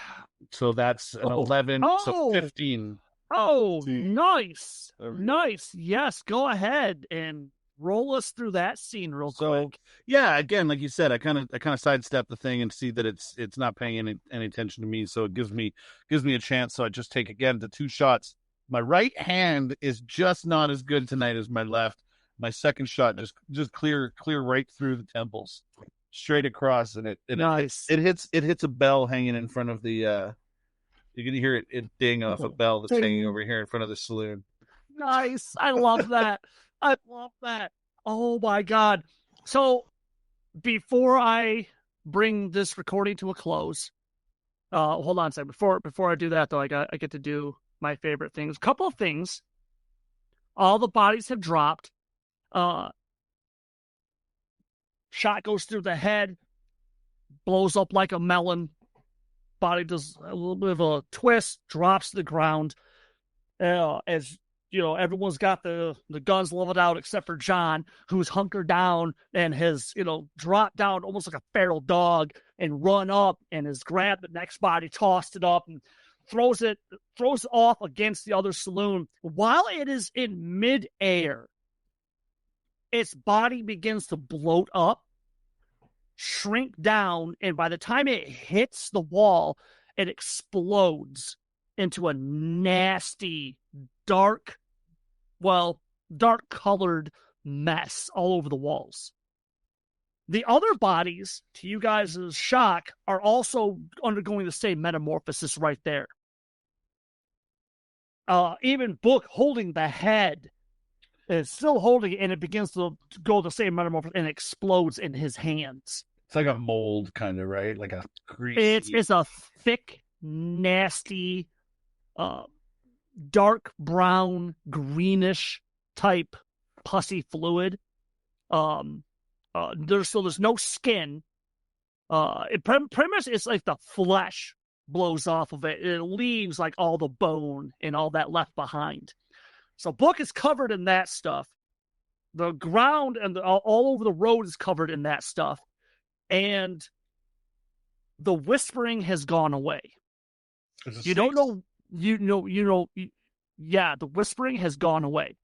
So that's an 11. So 15. Oh, See. nice. There we go. Nice. Yes, go ahead and roll us through that scene real quick. Yeah, again, like you said, I kind of sidestep the thing and see that it's not paying any attention to me, so it gives me a chance. So I just take again the 2 shots. My right hand is just not as good tonight as my left. My second shot just clear right through the temples, straight across, and it Nice. it hits a bell hanging in front of the. You can hear it ding off a bell that's hanging over here in front of the saloon. Nice. I love that. I love that. Oh my God. So before I bring this recording to a close, hold on a second. Before I do that though, I get to do my favorite things. A couple of things. All the bodies have dropped. Shot goes through the head, blows up like a melon. Body does a little bit of a twist, drops to the ground. As you know, everyone's got the guns leveled out except for John, who's hunkered down and has, dropped down almost like a feral dog and run up and has grabbed the next body, tossed it up, and throws it off against the other saloon. While it is in midair, its body begins to bloat up, shrink down, and by the time it hits the wall, it explodes into a nasty, dark-colored mess all over the walls. The other bodies, to you guys' shock, are also undergoing the same metamorphosis right there. Even Bhook, holding the head, is still holding it, and it begins to go the same metamorphosis and explodes in his hands. It's like a mold, kind of, right? Like a greasy. It's a thick, nasty, dark brown, greenish type pussy fluid. There's no skin. Pretty much it's like the flesh blows off of it. It leaves like all the bone and all that left behind. So Bhook is covered in that stuff. The ground and all over the road is covered in that stuff. And the whispering has gone away. You don't know. Yeah, the whispering has gone away.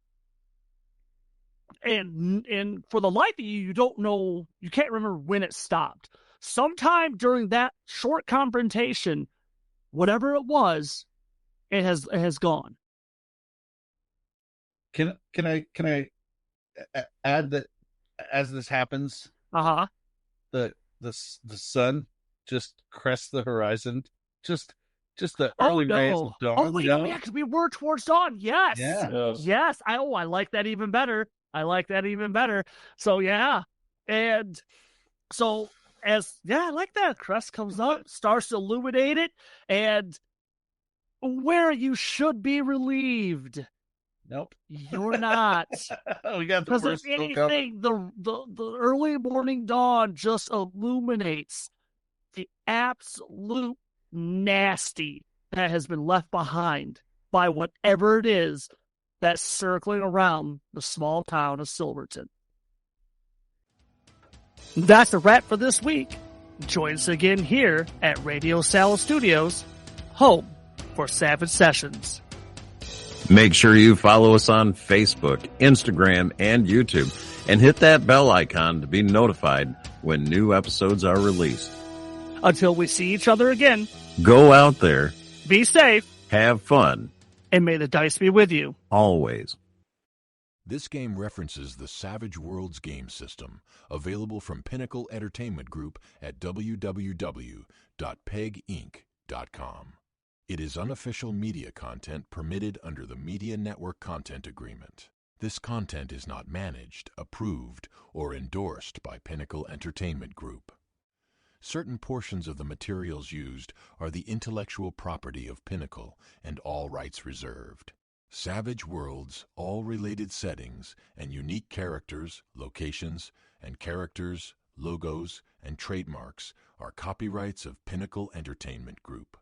And for the life of you, you don't know. You can't remember when it stopped. Sometime during that short confrontation, whatever it was, it has gone. Can I add that as this happens, the sun just crests the horizon, just the early rays of dawn. Oh yeah, because we were towards dawn. Yes, Yes. I like that even better. So yeah, and so I like that. Crest comes up, starts to illuminate it, and where you should be relieved, Nope. You're not. We got the Because if worst still coming. anything, the early morning dawn just illuminates the absolute nasty that has been left behind by whatever it is that's circling around the small town of Silverton. That's a wrap for this week. Join us again here at Radio Salad Studios, home for Savage Sessions. Make sure you follow us on Facebook, Instagram, and YouTube, and hit that bell icon to be notified when new episodes are released. Until we see each other again, Go out there, be safe, have fun, and may the dice be with you. always. This game references the Savage Worlds game system, available from Pinnacle Entertainment Group at www.peginc.com. It is unofficial media content permitted under the Media Network Content Agreement. This content is not managed, approved, or endorsed by Pinnacle Entertainment Group. Certain portions of the materials used are the intellectual property of Pinnacle and all rights reserved. Savage Worlds, all related settings, and unique characters, locations, and characters, logos, and trademarks are copyrights of Pinnacle Entertainment Group.